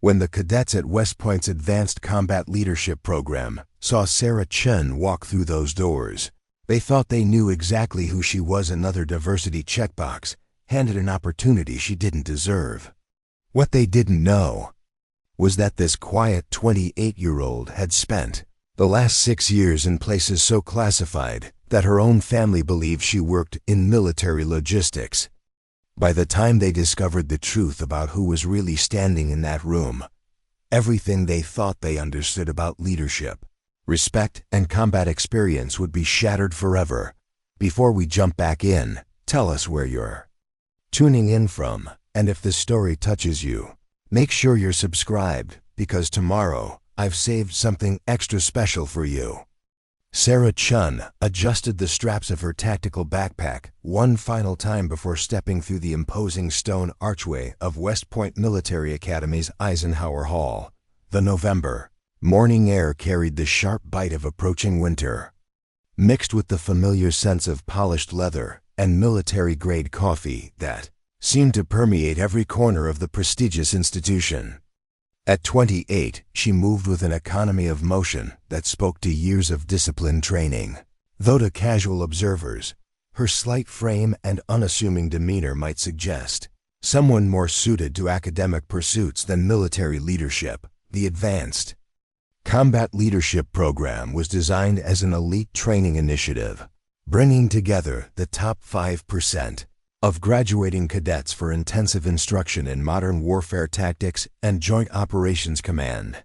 When the cadets at West Point's Advanced Combat Leadership Program saw Sarah Chen walk through those doors, they thought they knew exactly who she was. Another diversity checkbox, handed an opportunity she didn't deserve. What they didn't know was that this quiet 28-year-old had spent the last 6 years in places so classified that her own family believed she worked in military logistics. By the time they discovered the truth about who was really standing in that room, everything they thought they understood about leadership, respect, and combat experience would be shattered forever. Before we jump back in, tell us where you're tuning in from, and if this story touches you, make sure you're subscribed, because tomorrow I've saved something extra special for you. Sarah Chen adjusted the straps of her tactical backpack one final time before stepping through the imposing stone archway of West Point Military Academy's Eisenhower Hall. The November morning air carried the sharp bite of approaching winter, mixed with the familiar sense of polished leather and military-grade coffee that seemed to permeate every corner of the prestigious institution. At 28, she moved with an economy of motion that spoke to years of disciplined training. Though to casual observers, her slight frame and unassuming demeanor might suggest someone more suited to academic pursuits than military leadership. The Advanced Combat Leadership Program was designed as an elite training initiative, bringing together the top 5% of graduating cadets for intensive instruction in modern warfare tactics and joint operations command.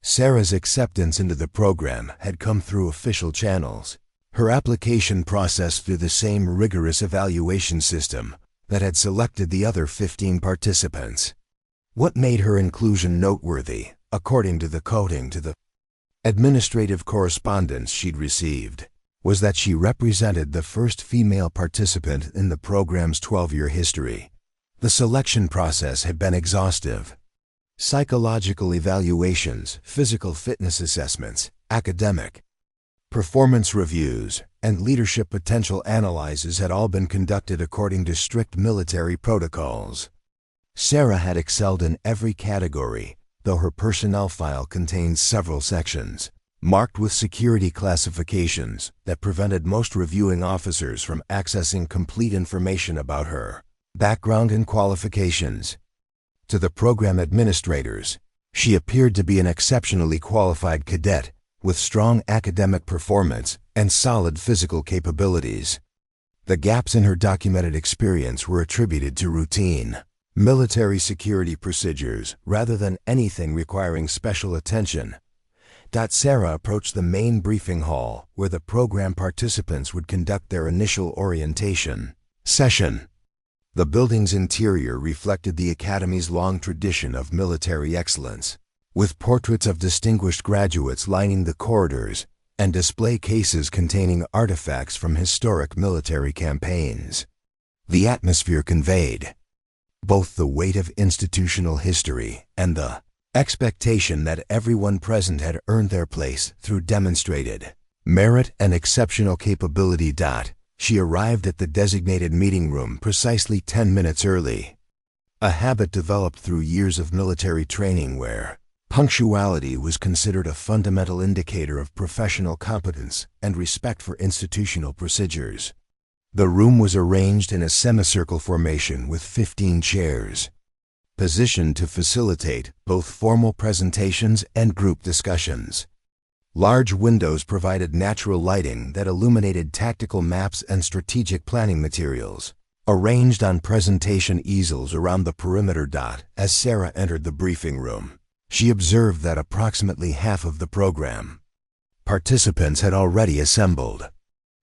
Sarah's acceptance into the program had come through official channels, her application processed through the same rigorous evaluation system that had selected the other 15 participants. What made her inclusion noteworthy, according to the administrative correspondence she'd received, was that she represented the first female participant in the program's 12-year history. The selection process had been exhaustive. Psychological evaluations, physical fitness assessments, academic performance reviews, and leadership potential analyses had all been conducted according to strict military protocols. Sarah had excelled in every category, though her personnel file contained several sections marked with security classifications that prevented most reviewing officers from accessing complete information about her background and qualifications. To the program administrators, she appeared to be an exceptionally qualified cadet with strong academic performance and solid physical capabilities. The gaps in her documented experience were attributed to routine military security procedures rather than anything requiring special attention. Sarah approached the main briefing hall where the program participants would conduct their initial orientation session. The building's interior reflected the Academy's long tradition of military excellence, with portraits of distinguished graduates lining the corridors and display cases containing artifacts from historic military campaigns. The atmosphere conveyed both the weight of institutional history and the expectation that everyone present had earned their place through demonstrated merit and exceptional capability. She arrived at the designated meeting room precisely 10 minutes early, a habit developed through years of military training where punctuality was considered a fundamental indicator of professional competence and respect for institutional procedures. The room was arranged in a semicircle formation with 15 chairs, positioned to facilitate both formal presentations and group discussions. Large windows provided natural lighting that illuminated tactical maps and strategic planning materials, arranged on presentation easels around the perimeter. As Sarah entered the briefing room, she observed that approximately half of the program participants had already assembled.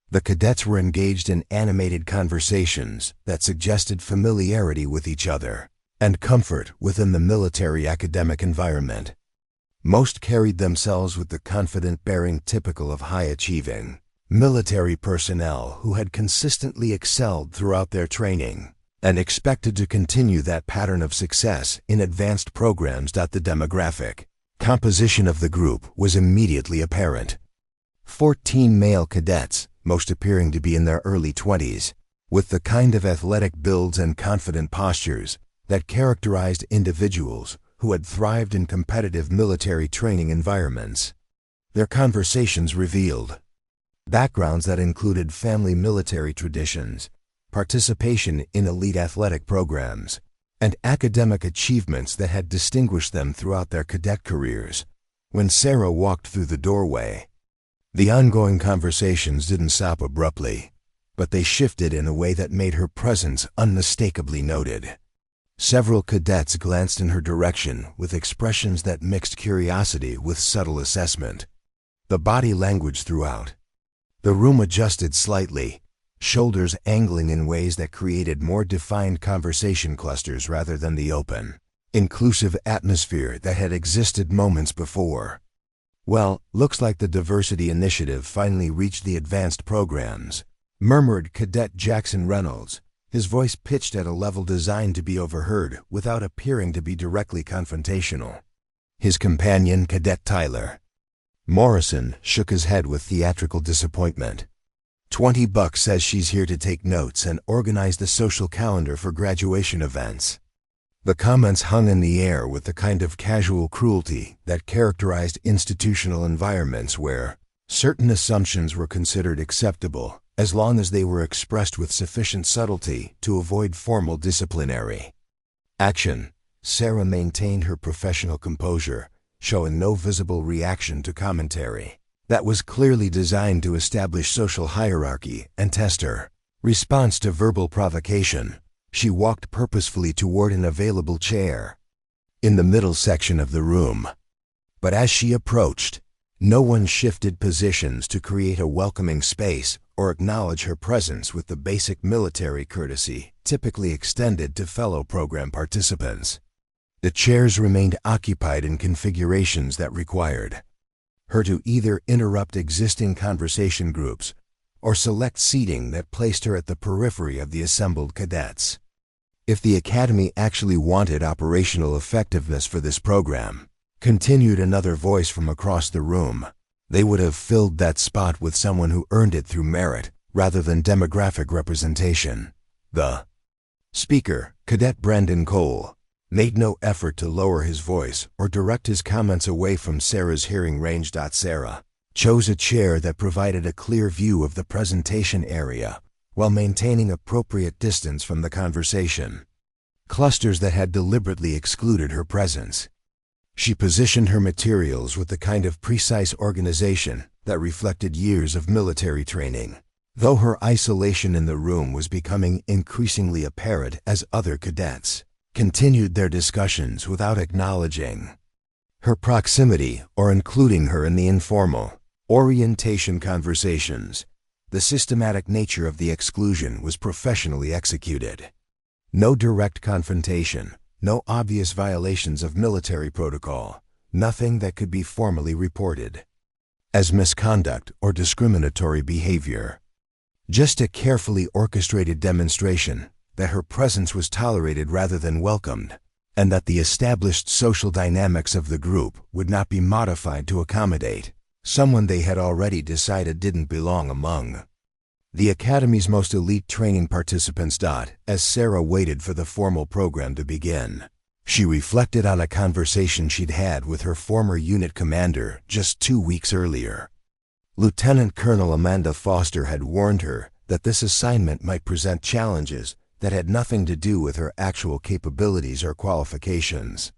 The cadets were engaged in animated conversations that suggested familiarity with each other and comfort within the military academic environment. Most carried themselves with the confident bearing typical of high-achieving military personnel who had consistently excelled throughout their training and expected to continue that pattern of success in advanced programs. The demographic composition of the group was immediately apparent. 14 male cadets, most appearing to be in their early 20s, with the kind of athletic builds and confident postures that characterized individuals who had thrived in competitive military training environments. Their conversations revealed backgrounds that included family military traditions, participation in elite athletic programs, and academic achievements that had distinguished them throughout their cadet careers. When Sarah walked through the doorway, the ongoing conversations didn't stop abruptly, but they shifted in a way that made her presence unmistakably noted. Several cadets glanced in her direction with expressions that mixed curiosity with subtle assessment. The body language throughout the room adjusted slightly, shoulders angling in ways that created more defined conversation clusters rather than the open, inclusive atmosphere that had existed moments before. "Well, looks like the diversity initiative finally reached the advanced programs," murmured Cadet Jackson Reynolds, his voice pitched at a level designed to be overheard without appearing to be directly confrontational. His companion, Cadet Tyler Morrison, shook his head with theatrical disappointment. $20 says she's here to take notes and organize the social calendar for graduation events." The comments hung in the air with the kind of casual cruelty that characterized institutional environments where certain assumptions were considered acceptable as long as they were expressed with sufficient subtlety to avoid formal disciplinary action. Sarah maintained her professional composure, showing no visible reaction to commentary that was clearly designed to establish social hierarchy and test her response to verbal provocation. She walked purposefully toward an available chair in the middle section of the room. But as she approached, no one shifted positions to create a welcoming space or acknowledge her presence with the basic military courtesy typically extended to fellow program participants. The chairs remained occupied in configurations that required her to either interrupt existing conversation groups or select seating that placed her at the periphery of the assembled cadets. If the Academy actually wanted operational effectiveness for this program, continued another voice from across the room, they would have filled that spot with someone who earned it through merit rather than demographic representation. The speaker, Cadet Brandon Cole, made no effort to lower his voice or direct his comments away from Sarah's hearing range. Sarah chose a chair that provided a clear view of the presentation area while maintaining appropriate distance from the conversation clusters that had deliberately excluded her presence. She positioned her materials with the kind of precise organization that reflected years of military training, though her isolation in the room was becoming increasingly apparent as other cadets continued their discussions without acknowledging her proximity or including her in the informal orientation conversations. The systematic nature of the exclusion was professionally executed. No direct confrontation, no obvious violations of military protocol, nothing that could be formally reported as misconduct or discriminatory behavior. Just a carefully orchestrated demonstration that her presence was tolerated rather than welcomed, and that the established social dynamics of the group would not be modified to accommodate someone they had already decided didn't belong among the Academy's most elite training participants. As Sarah waited for the formal program to begin, she reflected on a conversation she'd had with her former unit commander just 2 weeks earlier. Lieutenant Colonel Amanda Foster had warned her that this assignment might present challenges that had nothing to do with her actual capabilities or qualifications.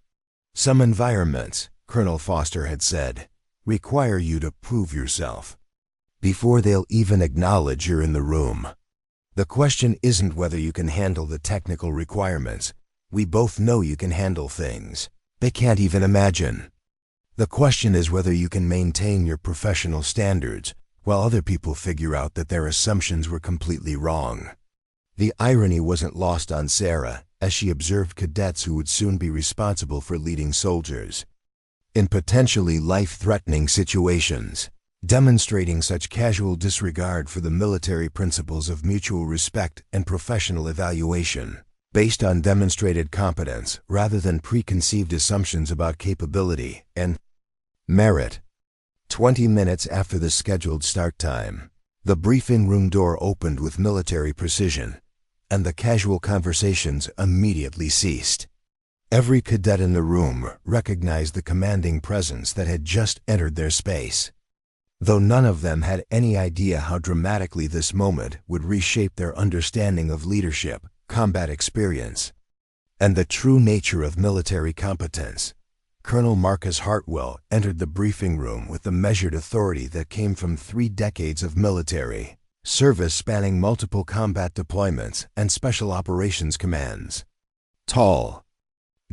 "Some environments," Colonel Foster had said, "require you to prove yourself before they'll even acknowledge you're in the room. The question isn't whether you can handle the technical requirements. We both know you can handle things they can't even imagine. The question is whether you can maintain your professional standards while other people figure out that their assumptions were completely wrong." The irony wasn't lost on Sarah as she observed cadets who would soon be responsible for leading soldiers in potentially life-threatening situations, demonstrating such casual disregard for the military principles of mutual respect and professional evaluation, based on demonstrated competence rather than preconceived assumptions about capability and merit. 20 minutes after the scheduled start time, the briefing room door opened with military precision, and the casual conversations immediately ceased. Every cadet in the room recognized the commanding presence that had just entered their space, though none of them had any idea how dramatically this moment would reshape their understanding of leadership, combat experience, and the true nature of military competence. Colonel Marcus Hartwell entered the briefing room with the measured authority that came from 3 decades of military service spanning multiple combat deployments and special operations commands. Tall,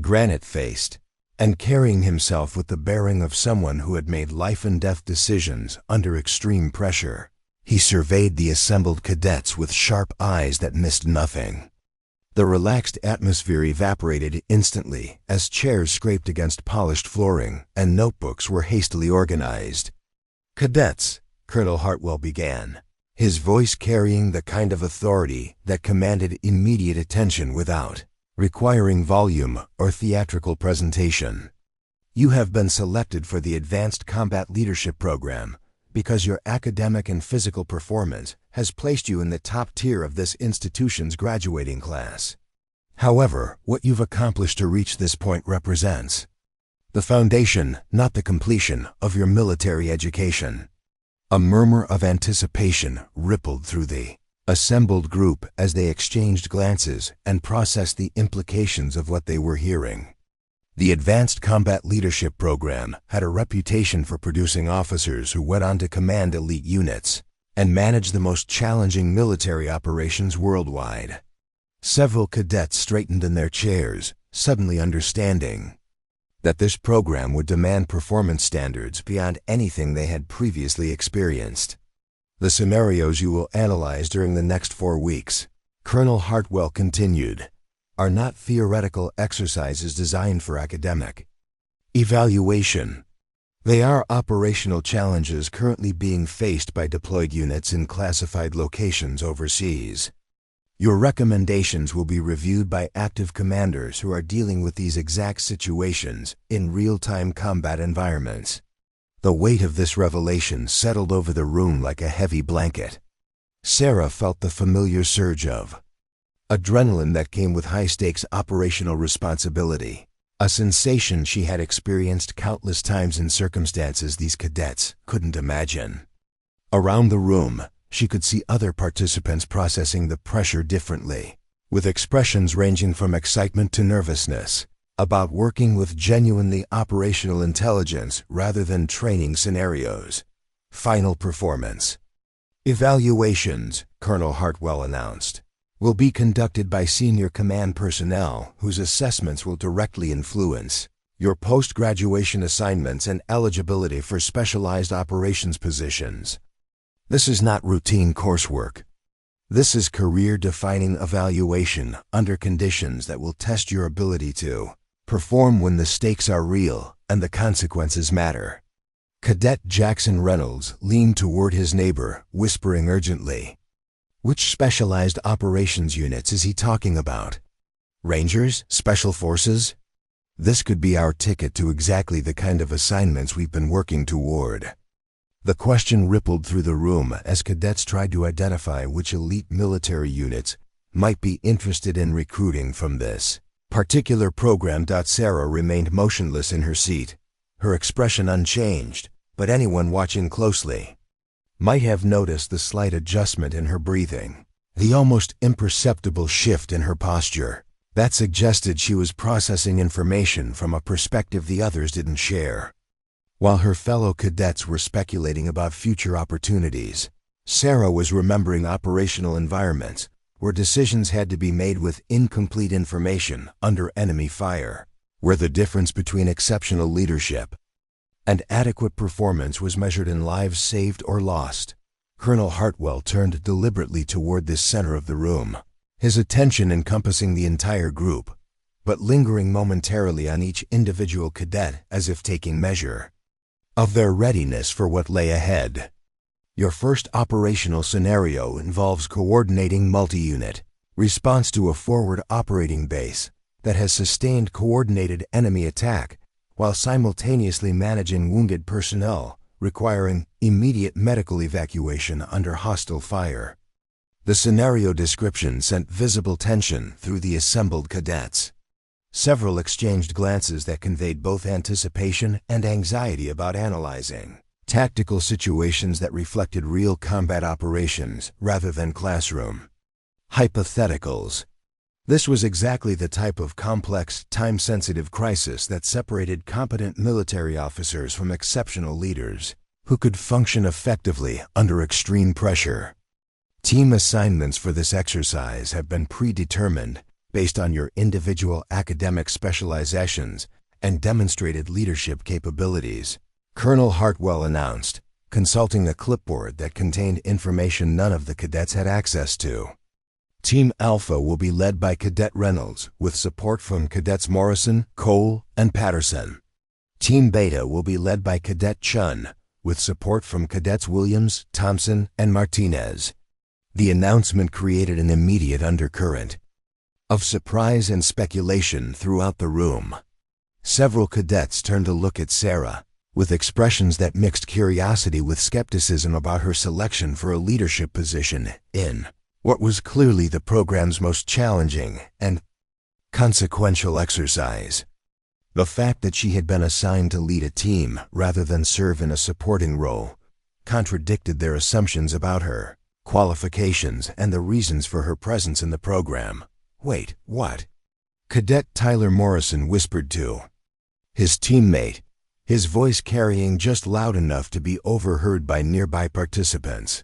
granite-faced, and carrying himself with the bearing of someone who had made life-and-death decisions under extreme pressure, he surveyed the assembled cadets with sharp eyes that missed nothing. The relaxed atmosphere evaporated instantly as chairs scraped against polished flooring and notebooks were hastily organized. "Cadets," Colonel Hartwell began, his voice carrying the kind of authority that commanded immediate attention without requiring volume or theatrical presentation. "You have been selected for the Advanced Combat Leadership Program because your academic and physical performance has placed you in the top tier of this institution's graduating class. However, what you've accomplished to reach this point represents the foundation, not the completion, of your military education." A murmur of anticipation rippled through the assembled group as they exchanged glances and processed the implications of what they were hearing. The Advanced Combat Leadership Program had a reputation for producing officers who went on to command elite units and manage the most challenging military operations worldwide. Several cadets straightened in their chairs, suddenly understanding that this program would demand performance standards beyond anything they had previously experienced. "The scenarios you will analyze during the next 4 weeks," Colonel Hartwell continued, "are not theoretical exercises designed for academic evaluation. They are operational challenges currently being faced by deployed units in classified locations overseas. Your recommendations will be reviewed by active commanders who are dealing with these exact situations in real-time combat environments." The weight of this revelation settled over the room like a heavy blanket. Sarah felt the familiar surge of adrenaline that came with high-stakes operational responsibility, a sensation she had experienced countless times in circumstances these cadets couldn't imagine. Around the room, she could see other participants processing the pressure differently, with expressions ranging from excitement to nervousness, about working with genuinely operational intelligence rather than training scenarios. "Final performance evaluations," Colonel Hartwell announced, "will be conducted by senior command personnel whose assessments will directly influence your post-graduation assignments and eligibility for specialized operations positions. This is not routine coursework. This is career-defining evaluation under conditions that will test your ability to perform when the stakes are real and the consequences matter." Cadet Jackson Reynolds leaned toward his neighbor, whispering urgently, "Which specialized operations units is he talking about? Rangers? Special Forces? This could be our ticket to exactly the kind of assignments we've been working toward." The question rippled through the room as cadets tried to identify which elite military units might be interested in recruiting from this particular program. Sarah remained motionless in her seat, her expression unchanged, but anyone watching closely might have noticed the slight adjustment in her breathing, the almost imperceptible shift in her posture that suggested she was processing information from a perspective the others didn't share. While her fellow cadets were speculating about future opportunities, Sarah was remembering operational environments where decisions had to be made with incomplete information under enemy fire, where the difference between exceptional leadership and adequate performance was measured in lives saved or lost. Colonel Hartwell turned deliberately toward this center of the room, his attention encompassing the entire group, but lingering momentarily on each individual cadet as if taking measure of their readiness for what lay ahead. "Your first operational scenario involves coordinating multi-unit response to a forward operating base that has sustained coordinated enemy attack while simultaneously managing wounded personnel requiring immediate medical evacuation under hostile fire." The scenario description sent visible tension through the assembled cadets. Several exchanged glances that conveyed both anticipation and anxiety about analyzing tactical situations that reflected real combat operations rather than classroom hypotheticals. This was exactly the type of complex, time-sensitive crisis that separated competent military officers from exceptional leaders who could function effectively under extreme pressure. Team assignments for this exercise have been predetermined based on your individual academic specializations and demonstrated leadership capabilities, Colonel Hartwell announced, consulting a clipboard that contained information none of the cadets had access to. Team Alpha will be led by Cadet Reynolds, with support from Cadets Morrison, Cole, and Patterson. Team Beta will be led by Cadet Chun, with support from Cadets Williams, Thompson, and Martinez. The announcement created an immediate undercurrent of surprise and speculation throughout the room. Several cadets turned to look at Sarah, with expressions that mixed curiosity with skepticism about her selection for a leadership position in what was clearly the program's most challenging and consequential exercise. The fact that she had been assigned to lead a team rather than serve in a supporting role contradicted their assumptions about her qualifications and the reasons for her presence in the program. Wait, what? Cadet Tyler Morrison whispered to his teammate, his voice carrying just loud enough to be overheard by nearby participants.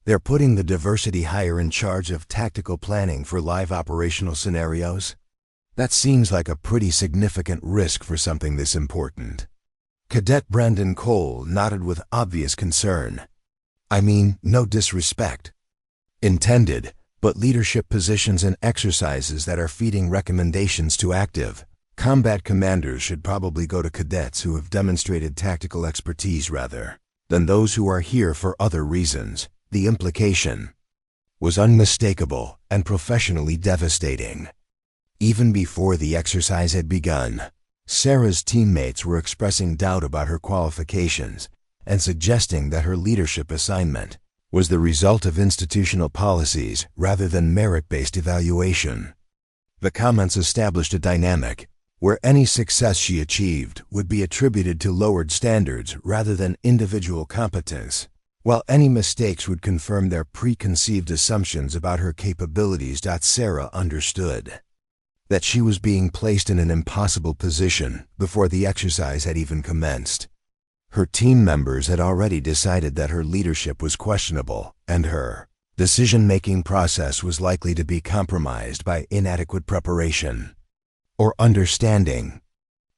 They're putting the diversity hire in charge of tactical planning for live operational scenarios? That seems like a pretty significant risk for something this important. Cadet Brandon Cole nodded with obvious concern. I mean, no disrespect intended, but leadership positions and exercises that are feeding recommendations to active combat commanders should probably go to cadets who have demonstrated tactical expertise rather than those who are here for other reasons. The implication was unmistakable and professionally devastating. Even before the exercise had begun, Sarah's teammates were expressing doubt about her qualifications and suggesting that her leadership assignment was the result of institutional policies rather than merit-based evaluation. The comments established a dynamic where any success she achieved would be attributed to lowered standards rather than individual competence, while any mistakes would confirm their preconceived assumptions about her capabilities. Sarah understood that she was being placed in an impossible position before the exercise had even commenced. Her team members had already decided that her leadership was questionable, and her decision-making process was likely to be compromised by inadequate preparation or understanding.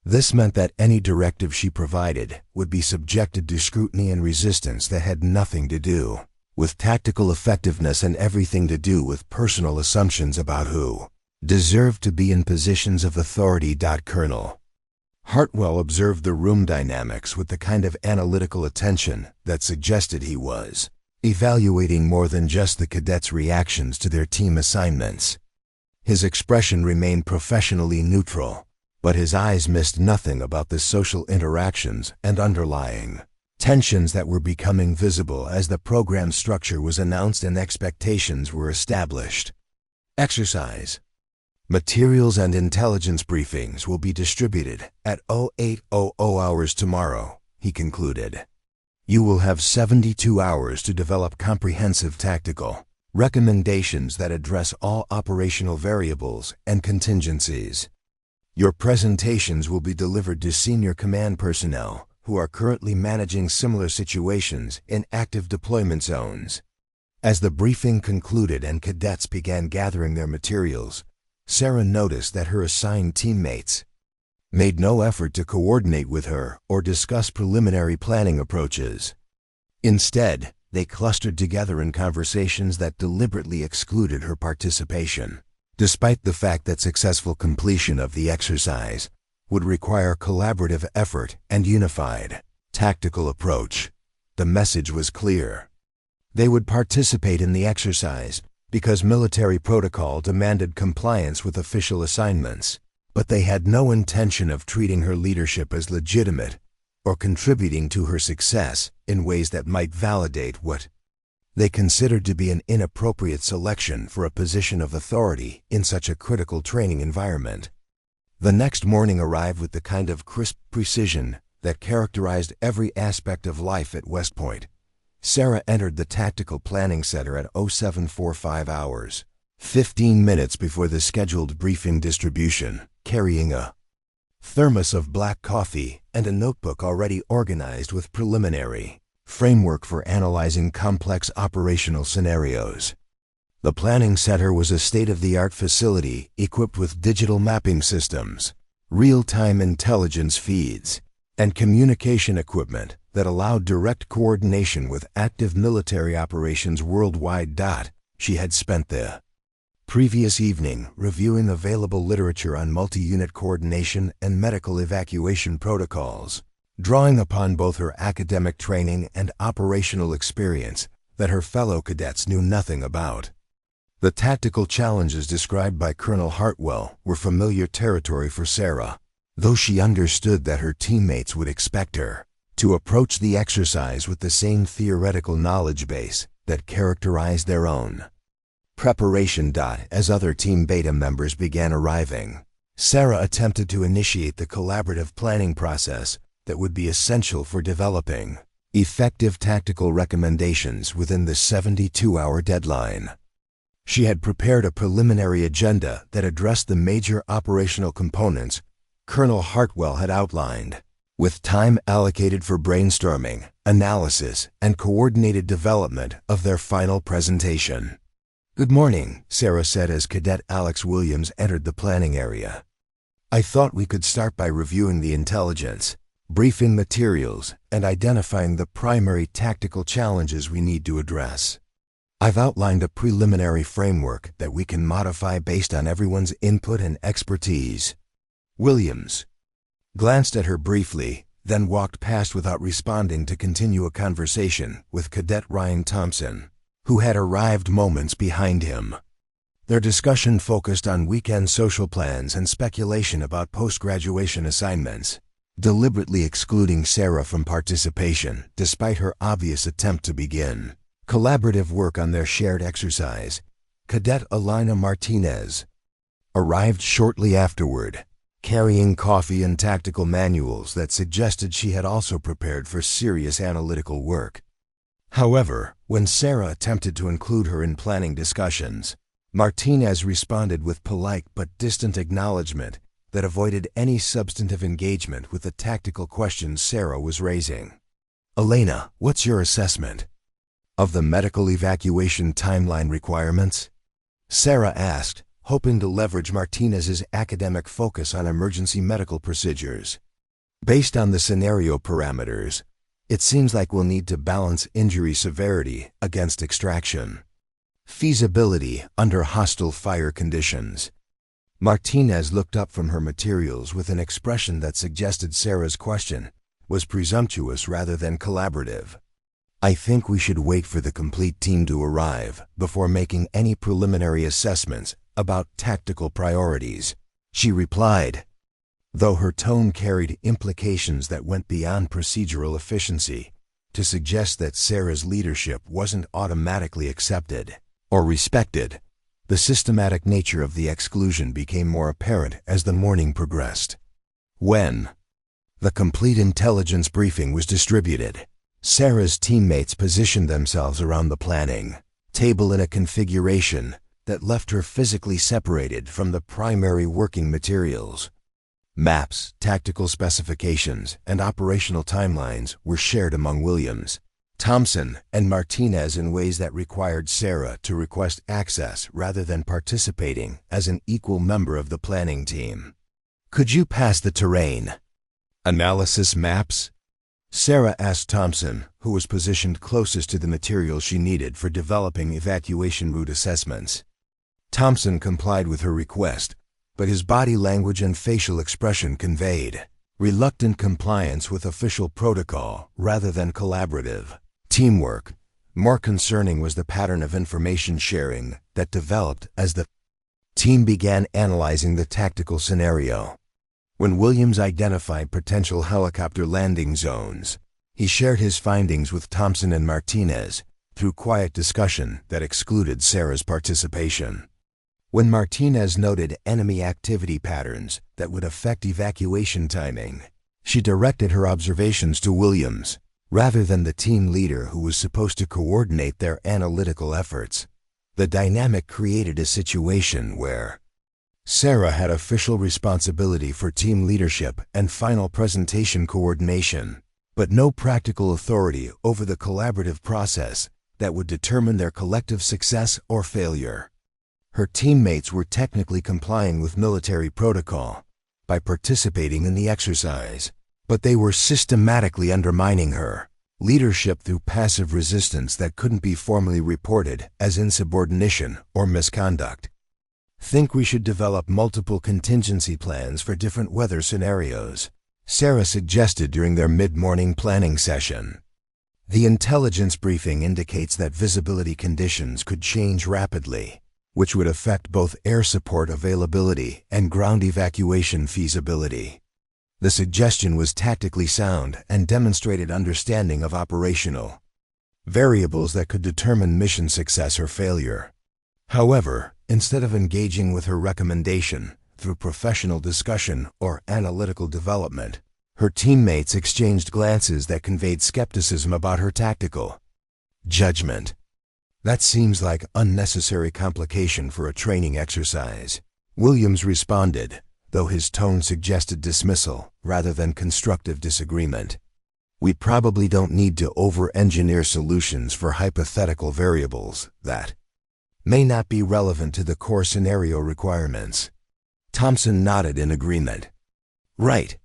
This meant that any directive she provided would be subjected to scrutiny and resistance that had nothing to do with tactical effectiveness and everything to do with personal assumptions about who deserved to be in positions of authority. Colonel Hartwell observed the room dynamics with the kind of analytical attention that suggested he was evaluating more than just the cadets' reactions to their team assignments. His expression remained professionally neutral, but his eyes missed nothing about the social interactions and underlying tensions that were becoming visible as the program structure was announced and expectations were established. Exercise materials and intelligence briefings will be distributed at 0800 hours tomorrow, he concluded. You will have 72 hours to develop comprehensive tactical recommendations that address all operational variables and contingencies. Your presentations will be delivered to senior command personnel who are currently managing similar situations in active deployment zones. As the briefing concluded and cadets began gathering their materials, Sarah noticed that her assigned teammates made no effort to coordinate with her or discuss preliminary planning approaches. Instead, they clustered together in conversations that deliberately excluded her participation, despite the fact that successful completion of the exercise would require collaborative effort and unified tactical approach. The message was clear. They would participate in the exercise because military protocol demanded compliance with official assignments, but they had no intention of treating her leadership as legitimate or contributing to her success in ways that might validate what they considered to be an inappropriate selection for a position of authority in such a critical training environment. The next morning arrived with the kind of crisp precision that characterized every aspect of life at West Point. Sarah entered the Tactical Planning Center at 0745 hours, 15 minutes before the scheduled briefing distribution, carrying a thermos of black coffee and a notebook already organized with preliminary framework for analyzing complex operational scenarios. The planning center was a state-of-the-art facility equipped with digital mapping systems, real-time intelligence feeds, and communication equipment that allowed direct coordination with active military operations worldwide. She had spent the previous evening reviewing available literature on multi-unit coordination and medical evacuation protocols, drawing upon both her academic training and operational experience that her fellow cadets knew nothing about. The tactical challenges described by Colonel Hartwell were familiar territory for Sarah, though she understood that her teammates would expect her to approach the exercise with the same theoretical knowledge base that characterized their own preparation. As other Team Beta members began arriving, Sarah attempted to initiate the collaborative planning process that would be essential for developing effective tactical recommendations within the 72-hour deadline. She had prepared a preliminary agenda that addressed the major operational components Colonel Hartwell had outlined, with time allocated for brainstorming, analysis, and coordinated development of their final presentation. "Good morning," Sarah said as Cadet Alex Williams entered the planning area. "I thought we could start by reviewing the intelligence, briefing materials, and identifying the primary tactical challenges we need to address. I've outlined a preliminary framework that we can modify based on everyone's input and expertise." Williams glanced at her briefly, then walked past without responding to continue a conversation with Cadet Ryan Thompson, who had arrived moments behind him. Their discussion focused on weekend social plans and speculation about post-graduation assignments, deliberately excluding Sarah from participation despite her obvious attempt to begin collaborative work on their shared exercise. Cadet Elena Martinez arrived shortly afterward, carrying coffee and tactical manuals that suggested she had also prepared for serious analytical work. However, when Sarah attempted to include her in planning discussions, Martinez responded with polite but distant acknowledgement that avoided any substantive engagement with the tactical questions Sarah was raising. "Elena, what's your assessment of the medical evacuation timeline requirements?" Sarah asked, hoping to leverage Martinez's academic focus on emergency medical procedures. "Based on the scenario parameters, it seems like we'll need to balance injury severity against extraction feasibility under hostile fire conditions." Martinez looked up from her materials with an expression that suggested Sarah's question was presumptuous rather than collaborative. "I think we should wait for the complete team to arrive before making any preliminary assessments about tactical priorities," she replied, though her tone carried implications that went beyond procedural efficiency to suggest that Sarah's leadership wasn't automatically accepted or respected. The systematic nature of the exclusion became more apparent as the morning progressed. When the complete intelligence briefing was distributed, Sarah's teammates positioned themselves around the planning table in a configuration that left her physically separated from the primary working materials. Maps, tactical specifications, and operational timelines were shared among Williams, Thompson, and Martinez in ways that required Sarah to request access rather than participating as an equal member of the planning team. "Could you pass the terrain analysis maps?" Sarah asked Thompson, who was positioned closest to the material she needed for developing evacuation route assessments. Thompson complied with her request, but his body language and facial expression conveyed reluctant compliance with official protocol rather than collaborative teamwork. More concerning was the pattern of information sharing that developed as the team began analyzing the tactical scenario. When Williams identified potential helicopter landing zones, he shared his findings with Thompson and Martinez through quiet discussion that excluded Sarah's participation. When Martinez noted enemy activity patterns that would affect evacuation timing, she directed her observations to Williams, rather than the team leader who was supposed to coordinate their analytical efforts. The dynamic created a situation where Sarah had official responsibility for team leadership and final presentation coordination, but no practical authority over the collaborative process that would determine their collective success or failure. Her teammates were technically complying with military protocol by participating in the exercise, but they were systematically undermining her leadership through passive resistance that couldn't be formally reported as insubordination or misconduct. Think we should develop multiple contingency plans for different weather scenarios, Sarah suggested during their mid-morning planning session. The intelligence briefing indicates that visibility conditions could change rapidly, which would affect both air support availability and ground evacuation feasibility. The suggestion was tactically sound and demonstrated understanding of operational variables that could determine mission success or failure. However, instead of engaging with her recommendation through professional discussion or analytical development, her teammates exchanged glances that conveyed skepticism about her tactical judgment. That seems like unnecessary complication for a training exercise, Williams responded, though his tone suggested dismissal rather than constructive disagreement. We probably don't need to over-engineer solutions for hypothetical variables that may not be relevant to the core scenario requirements. Thompson nodded in agreement. Right.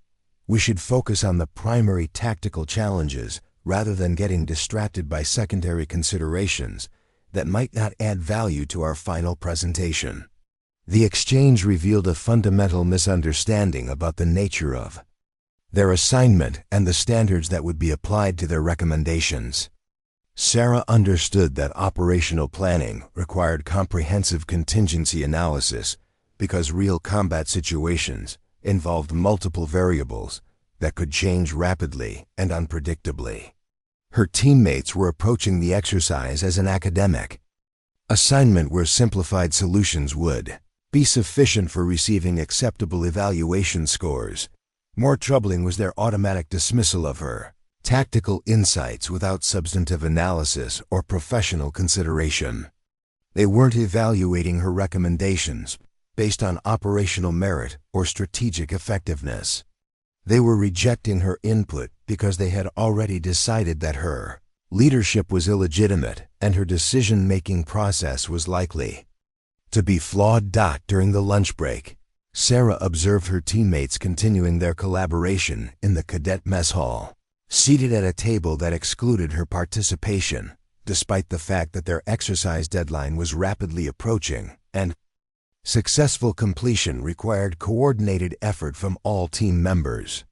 We should focus on the primary tactical challenges rather than getting distracted by secondary considerations that might not add value to our final presentation. The exchange revealed a fundamental misunderstanding about the nature of their assignment and the standards that would be applied to their recommendations. Sarah understood that operational planning required comprehensive contingency analysis because real combat situations involved multiple variables that could change rapidly and unpredictably. Her teammates were approaching the exercise as an academic assignment where simplified solutions would be sufficient for receiving acceptable evaluation scores. More troubling was their automatic dismissal of her tactical insights without substantive analysis or professional consideration. They weren't evaluating her recommendations based on operational merit or strategic effectiveness. They were rejecting her input because they had already decided that her leadership was illegitimate and her decision-making process was likely to be flawed. During the lunch break, Sarah observed her teammates continuing their collaboration in the cadet mess hall, seated at a table that excluded her participation, despite the fact that their exercise deadline was rapidly approaching and successful completion required coordinated effort from all team members.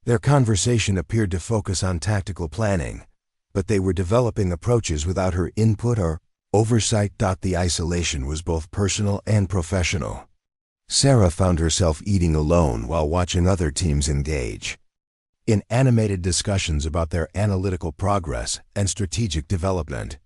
Their conversation appeared to focus on tactical planning, but they were developing approaches without her input or oversight. The isolation was both personal and professional. Sarah found herself eating alone while watching other teams engage in animated discussions about their analytical progress and strategic development.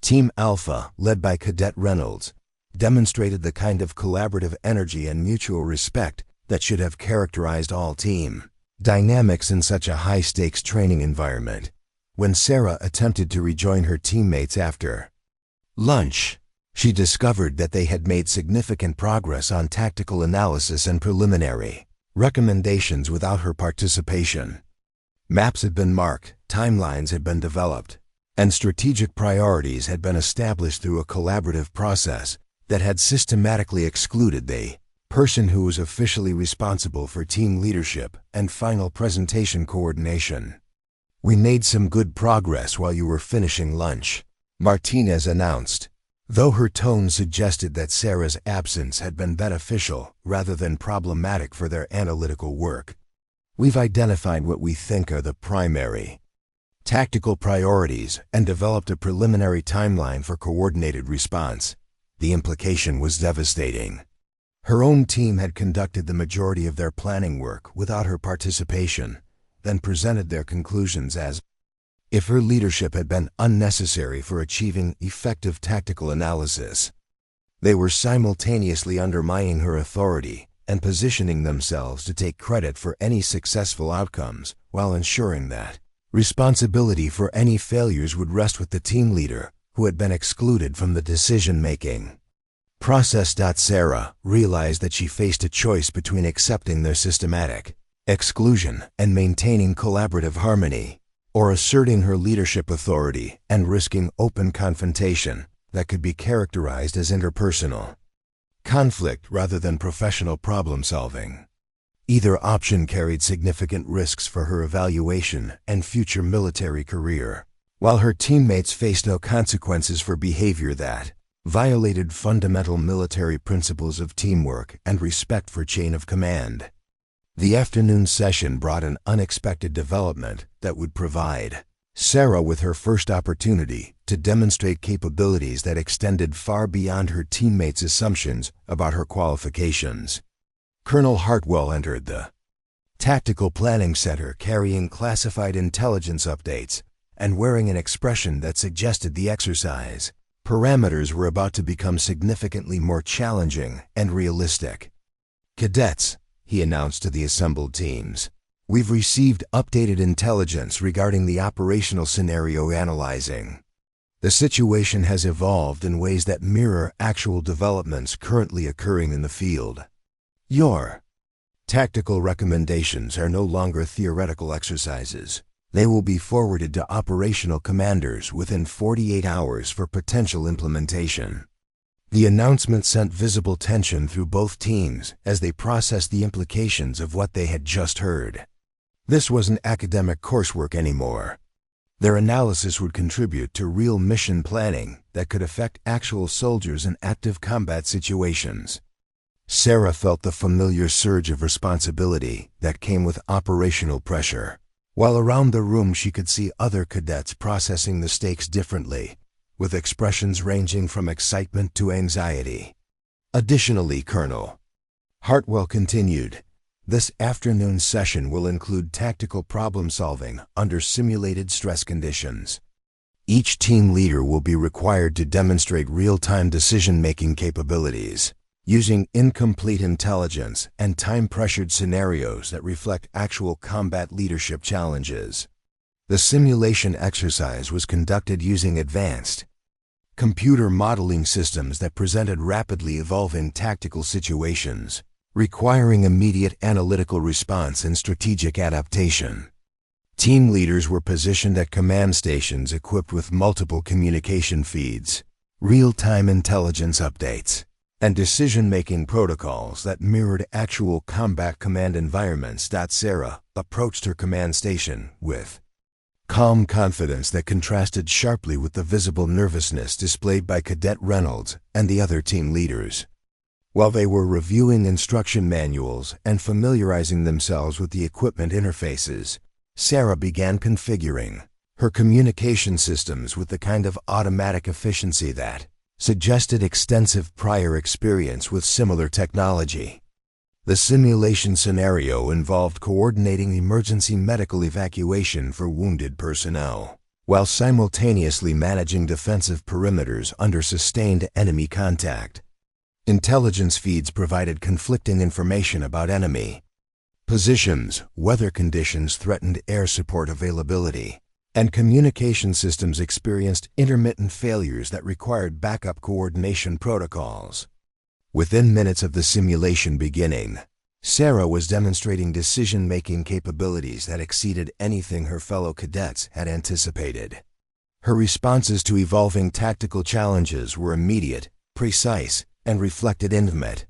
Team Alpha, led by Cadet Reynolds, demonstrated the kind of collaborative energy and mutual respect that should have characterized all team dynamics in such a high-stakes training environment. When Sarah attempted to rejoin her teammates after lunch, she discovered that they had made significant progress on tactical analysis and preliminary recommendations without her participation. Maps had been marked, timelines had been developed, and strategic priorities had been established through a collaborative process that had systematically excluded the person who was officially responsible for team leadership and final presentation coordination. We made some good progress while you were finishing lunch, Martinez announced, though her tone suggested that Sarah's absence had been beneficial rather than problematic for their analytical work. We've identified what we think are the primary tactical priorities and developed a preliminary timeline for coordinated response. The implication was devastating. Her own team had conducted the majority of their planning work without her participation, then presented their conclusions as if her leadership had been unnecessary for achieving effective tactical analysis. They were simultaneously undermining her authority and positioning themselves to take credit for any successful outcomes, while ensuring that responsibility for any failures would rest with the team leader, who had been excluded from the decision-making process. Sarah realized that she faced a choice between accepting their systematic exclusion and maintaining collaborative harmony, or asserting her leadership authority and risking open confrontation that could be characterized as interpersonal conflict rather than professional problem-solving. Either option carried significant risks for her evaluation and future military career, while her teammates faced no consequences for behavior that violated fundamental military principles of teamwork and respect for chain of command. The afternoon session brought an unexpected development that would provide Sarah with her first opportunity to demonstrate capabilities that extended far beyond her teammates' assumptions about her qualifications. Colonel Hartwell entered the Tactical Planning Center carrying classified intelligence updates and wearing an expression that suggested the exercise parameters were about to become significantly more challenging and realistic. "Cadets," he announced to the assembled teams, "we've received updated intelligence regarding the operational scenario analyzing. The situation has evolved in ways that mirror actual developments currently occurring in the field. Your tactical recommendations are no longer theoretical exercises. They will be forwarded to operational commanders within 48 hours for potential implementation." The announcement sent visible tension through both teams as they processed the implications of what they had just heard. This wasn't academic coursework anymore. Their analysis would contribute to real mission planning that could affect actual soldiers in active combat situations. Sarah felt the familiar surge of responsibility that came with operational pressure. While around the room she could see other cadets processing the stakes differently, with expressions ranging from excitement to anxiety. "Additionally, Colonel," Hartwell continued, "this afternoon's session will include tactical problem-solving under simulated stress conditions. Each team leader will be required to demonstrate real-time decision-making capabilities, using incomplete intelligence and time-pressured scenarios that reflect actual combat leadership challenges." The simulation exercise was conducted using advanced computer modeling systems that presented rapidly evolving tactical situations, requiring immediate analytical response and strategic adaptation. Team leaders were positioned at command stations equipped with multiple communication feeds, real-time intelligence updates, and decision-making protocols that mirrored actual combat command environments. Sarah approached her command station with calm confidence that contrasted sharply with the visible nervousness displayed by Cadet Reynolds and the other team leaders. While they were reviewing instruction manuals and familiarizing themselves with the equipment interfaces, Sarah began configuring her communication systems with the kind of automatic efficiency that suggested extensive prior experience with similar technology. The simulation scenario involved coordinating emergency medical evacuation for wounded personnel, while simultaneously managing defensive perimeters under sustained enemy contact. Intelligence feeds provided conflicting information about enemy positions, weather conditions threatened air support availability, and communication systems experienced intermittent failures that required backup coordination protocols. Within minutes of the simulation beginning, Sarah was demonstrating decision-making capabilities that exceeded anything her fellow cadets had anticipated. Her responses to evolving tactical challenges were immediate, precise, and reflected intimate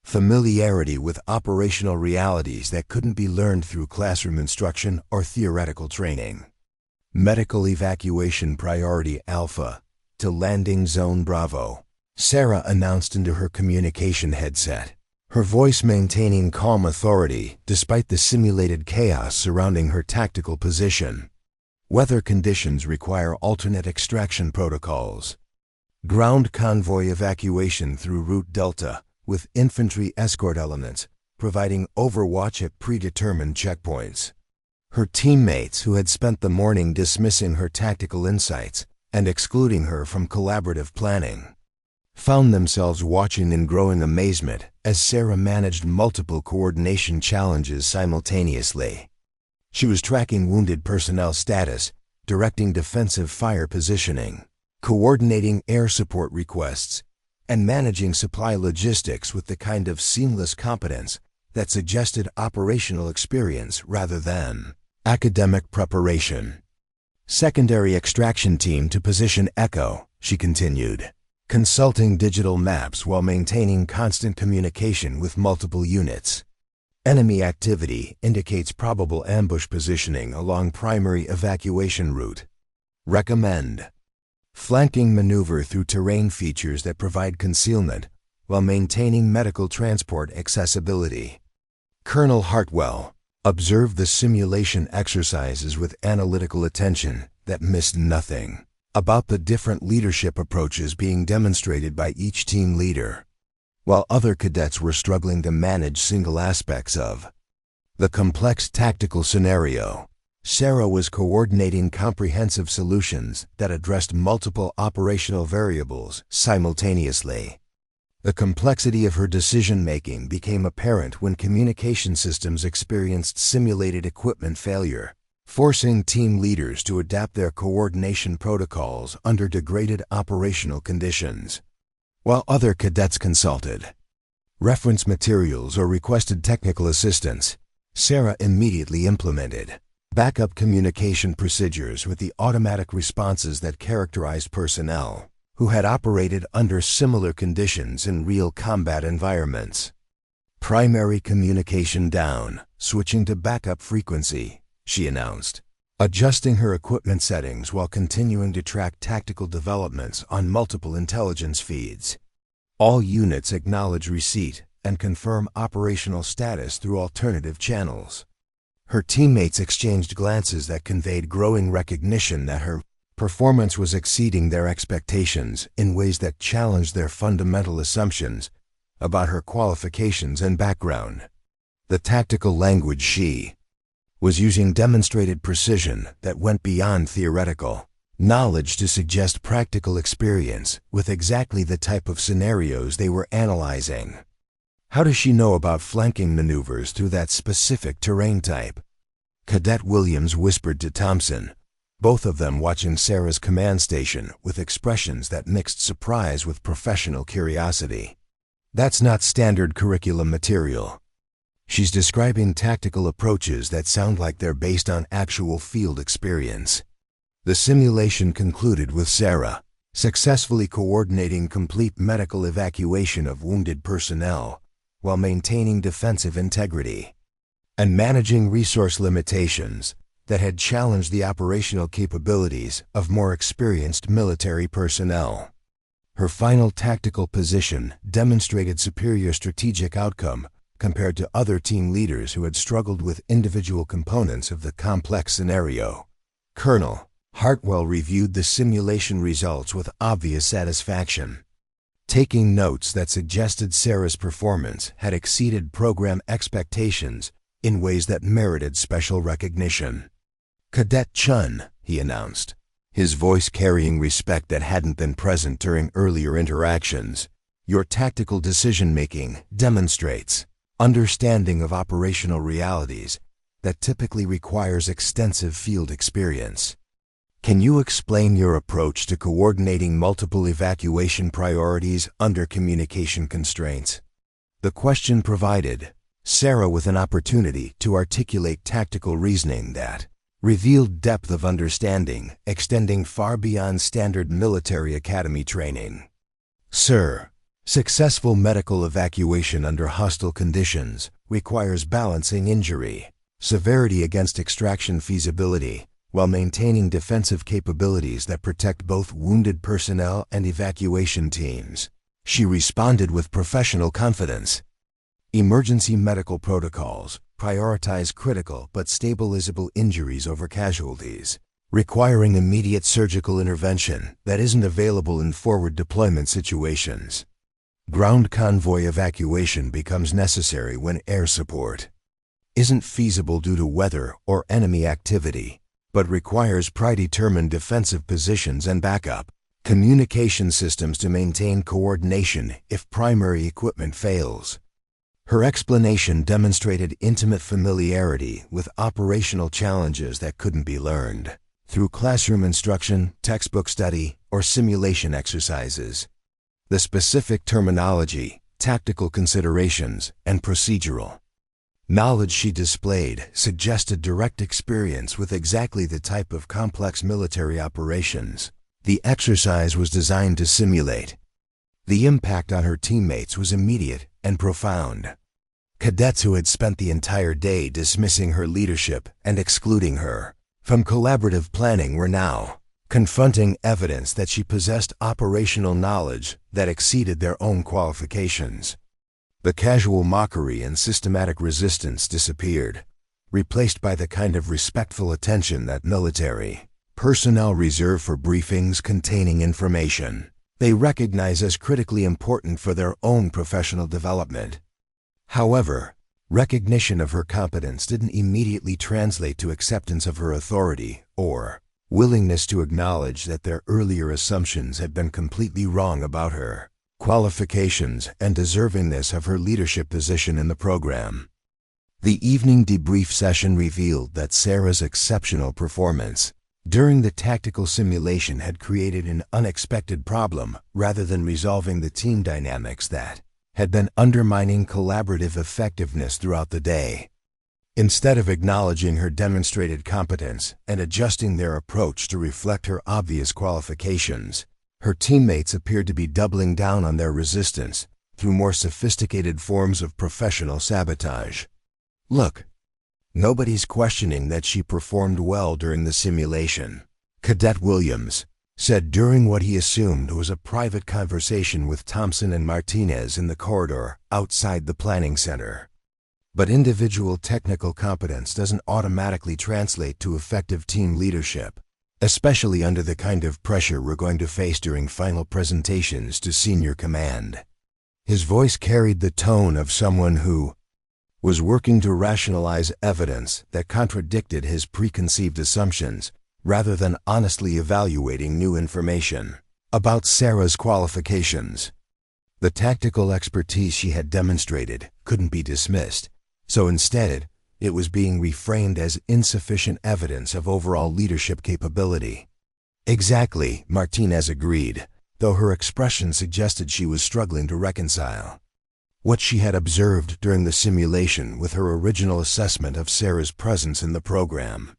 familiarity with operational realities that couldn't be learned through classroom instruction or theoretical training. Medical evacuation priority Alpha to landing zone Bravo, Sarah announced into her communication headset, her voice maintaining calm authority despite the simulated chaos surrounding her tactical position. Weather conditions require alternate extraction protocols. Ground convoy evacuation through Route Delta with infantry escort elements providing overwatch at predetermined checkpoints. Her teammates, who had spent the morning dismissing her tactical insights and excluding her from collaborative planning, found themselves watching in growing amazement as Sarah managed multiple coordination challenges simultaneously. She was tracking wounded personnel status, directing defensive fire positioning, coordinating air support requests, and managing supply logistics with the kind of seamless competence that suggested operational experience rather than academic preparation. Secondary extraction team to position Echo, she continued, consulting digital maps while maintaining constant communication with multiple units. Enemy activity indicates probable ambush positioning along primary evacuation route. Recommend flanking maneuver through terrain features that provide concealment while maintaining medical transport accessibility. Colonel Hartwell observed the simulation exercises with analytical attention that missed nothing about the different leadership approaches being demonstrated by each team leader, while other cadets were struggling to manage single aspects of the complex tactical scenario. Sarah was coordinating comprehensive solutions that addressed multiple operational variables simultaneously. The complexity of her decision-making became apparent when communication systems experienced simulated equipment failure, forcing team leaders to adapt their coordination protocols under degraded operational conditions. While other cadets consulted reference materials or requested technical assistance, Sarah immediately implemented backup communication procedures with the automatic responses that characterized personnel who had operated under similar conditions in real combat environments. Primary communication down, switching to backup frequency, she announced, adjusting her equipment settings while continuing to track tactical developments on multiple intelligence feeds. All units acknowledge receipt and confirm operational status through alternative channels. Her teammates exchanged glances that conveyed growing recognition that her performance was exceeding their expectations in ways that challenged their fundamental assumptions about her qualifications and background. The tactical language she was using demonstrated precision that went beyond theoretical knowledge to suggest practical experience with exactly the type of scenarios they were analyzing. How does she know about flanking maneuvers through that specific terrain type? Cadet Williams whispered to Thompson, both of them watching Sarah's command station with expressions that mixed surprise with professional curiosity. That's not standard curriculum material. She's describing tactical approaches that sound like they're based on actual field experience. The simulation concluded with Sarah successfully coordinating complete medical evacuation of wounded personnel while maintaining defensive integrity and managing resource limitations that had challenged the operational capabilities of more experienced military personnel. Her final tactical position demonstrated superior strategic outcome compared to other team leaders who had struggled with individual components of the complex scenario. Colonel Hartwell reviewed the simulation results with obvious satisfaction, taking notes that suggested Sarah's performance had exceeded program expectations in ways that merited special recognition. Cadet Chen, he announced, his voice carrying respect that hadn't been present during earlier interactions, your tactical decision-making demonstrates understanding of operational realities that typically requires extensive field experience. Can you explain your approach to coordinating multiple evacuation priorities under communication constraints? The question provided Sarah with an opportunity to articulate tactical reasoning that revealed depth of understanding extending far beyond standard military academy training. Sir, successful medical evacuation under hostile conditions requires balancing injury severity against extraction feasibility while maintaining defensive capabilities that protect both wounded personnel and evacuation teams. She responded with professional confidence. Emergency medical protocols prioritize critical but stabilizable injuries over casualties, requiring immediate surgical intervention that isn't available in forward deployment situations. Ground convoy evacuation becomes necessary when air support isn't feasible due to weather or enemy activity, but requires predetermined defensive positions and backup. communication systems to maintain coordination if primary equipment fails. Her explanation demonstrated intimate familiarity with operational challenges that couldn't be learned through classroom instruction, textbook study, or simulation exercises. The specific terminology, tactical considerations, and procedural knowledge she displayed suggested direct experience with exactly the type of complex military operations the exercise was designed to simulate. The impact on her teammates was immediate and profound. Cadets who had spent the entire day dismissing her leadership and excluding her from collaborative planning were now confronting evidence that she possessed operational knowledge that exceeded their own qualifications. The casual mockery and systematic resistance disappeared, replaced by the kind of respectful attention that military personnel reserve for briefings containing information they recognize as critically important for their own professional development. However, recognition of her competence didn't immediately translate to acceptance of her authority or willingness to acknowledge that their earlier assumptions had been completely wrong about her qualifications and deservingness of her leadership position in the program. The evening debrief session revealed that Sarah's exceptional performance during the tactical simulation had created an unexpected problem rather than resolving the team dynamics that had been undermining collaborative effectiveness throughout the day. Instead of acknowledging her demonstrated competence and adjusting their approach to reflect her obvious qualifications, her teammates appeared to be doubling down on their resistance through more sophisticated forms of professional sabotage. "Look, nobody's questioning that she performed well during the simulation," Cadet Williams said during what he assumed was a private conversation with Thompson and Martinez in the corridor outside the planning center. But individual technical competence doesn't automatically translate to effective team leadership, especially under the kind of pressure we're going to face during final presentations to senior command. His voice carried the tone of someone who was working to rationalize evidence that contradicted his preconceived assumptions rather than honestly evaluating new information about Sarah's qualifications. The tactical expertise she had demonstrated couldn't be dismissed, so instead, it was being reframed as insufficient evidence of overall leadership capability. "Exactly," Martinez agreed, though her expression suggested she was struggling to reconcile what she had observed during the simulation with her original assessment of Sarah's presence in the program.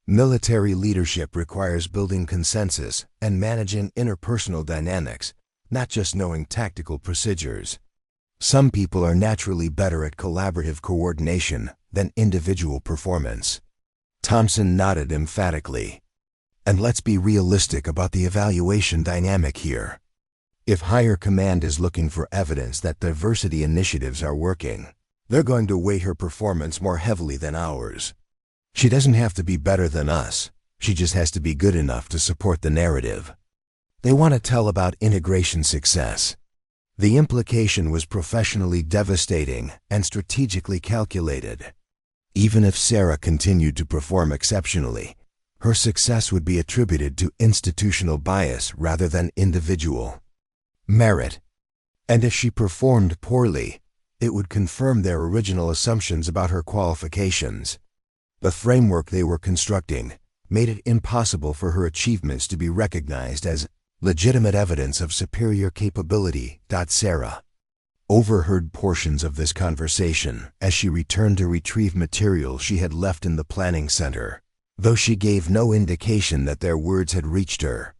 Military leadership requires building consensus and managing interpersonal dynamics, not just knowing tactical procedures. Some people are naturally better at collaborative coordination than individual performance. Thompson nodded emphatically. And let's be realistic about the evaluation dynamic here. If higher command is looking for evidence that diversity initiatives are working, they're going to weight her performance more heavily than ours. She doesn't have to be better than us. She just has to be good enough to support the narrative. They want to tell about integration success. The implication was professionally devastating and strategically calculated. Even if Sarah continued to perform exceptionally, her success would be attributed to institutional bias rather than individual merit. And if she performed poorly, it would confirm their original assumptions about her qualifications. The framework they were constructing made it impossible for her achievements to be recognized as legitimate evidence of superior capability. Sarah overheard portions of this conversation as she returned to retrieve material she had left in the planning center, though she gave no indication that their words had reached her.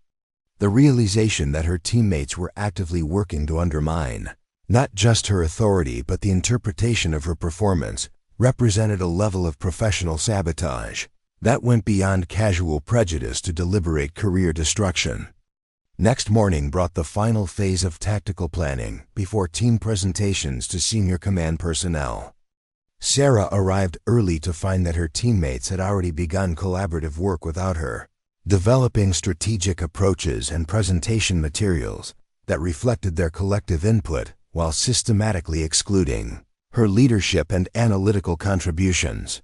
The realization that her teammates were actively working to undermine not just her authority but the interpretation of her performance represented a level of professional sabotage that went beyond casual prejudice to deliberate career destruction. Next morning brought the final phase of tactical planning before team presentations to senior command personnel. Sarah arrived early to find that her teammates had already begun collaborative work without her, developing strategic approaches and presentation materials that reflected their collective input while systematically excluding her leadership and analytical contributions.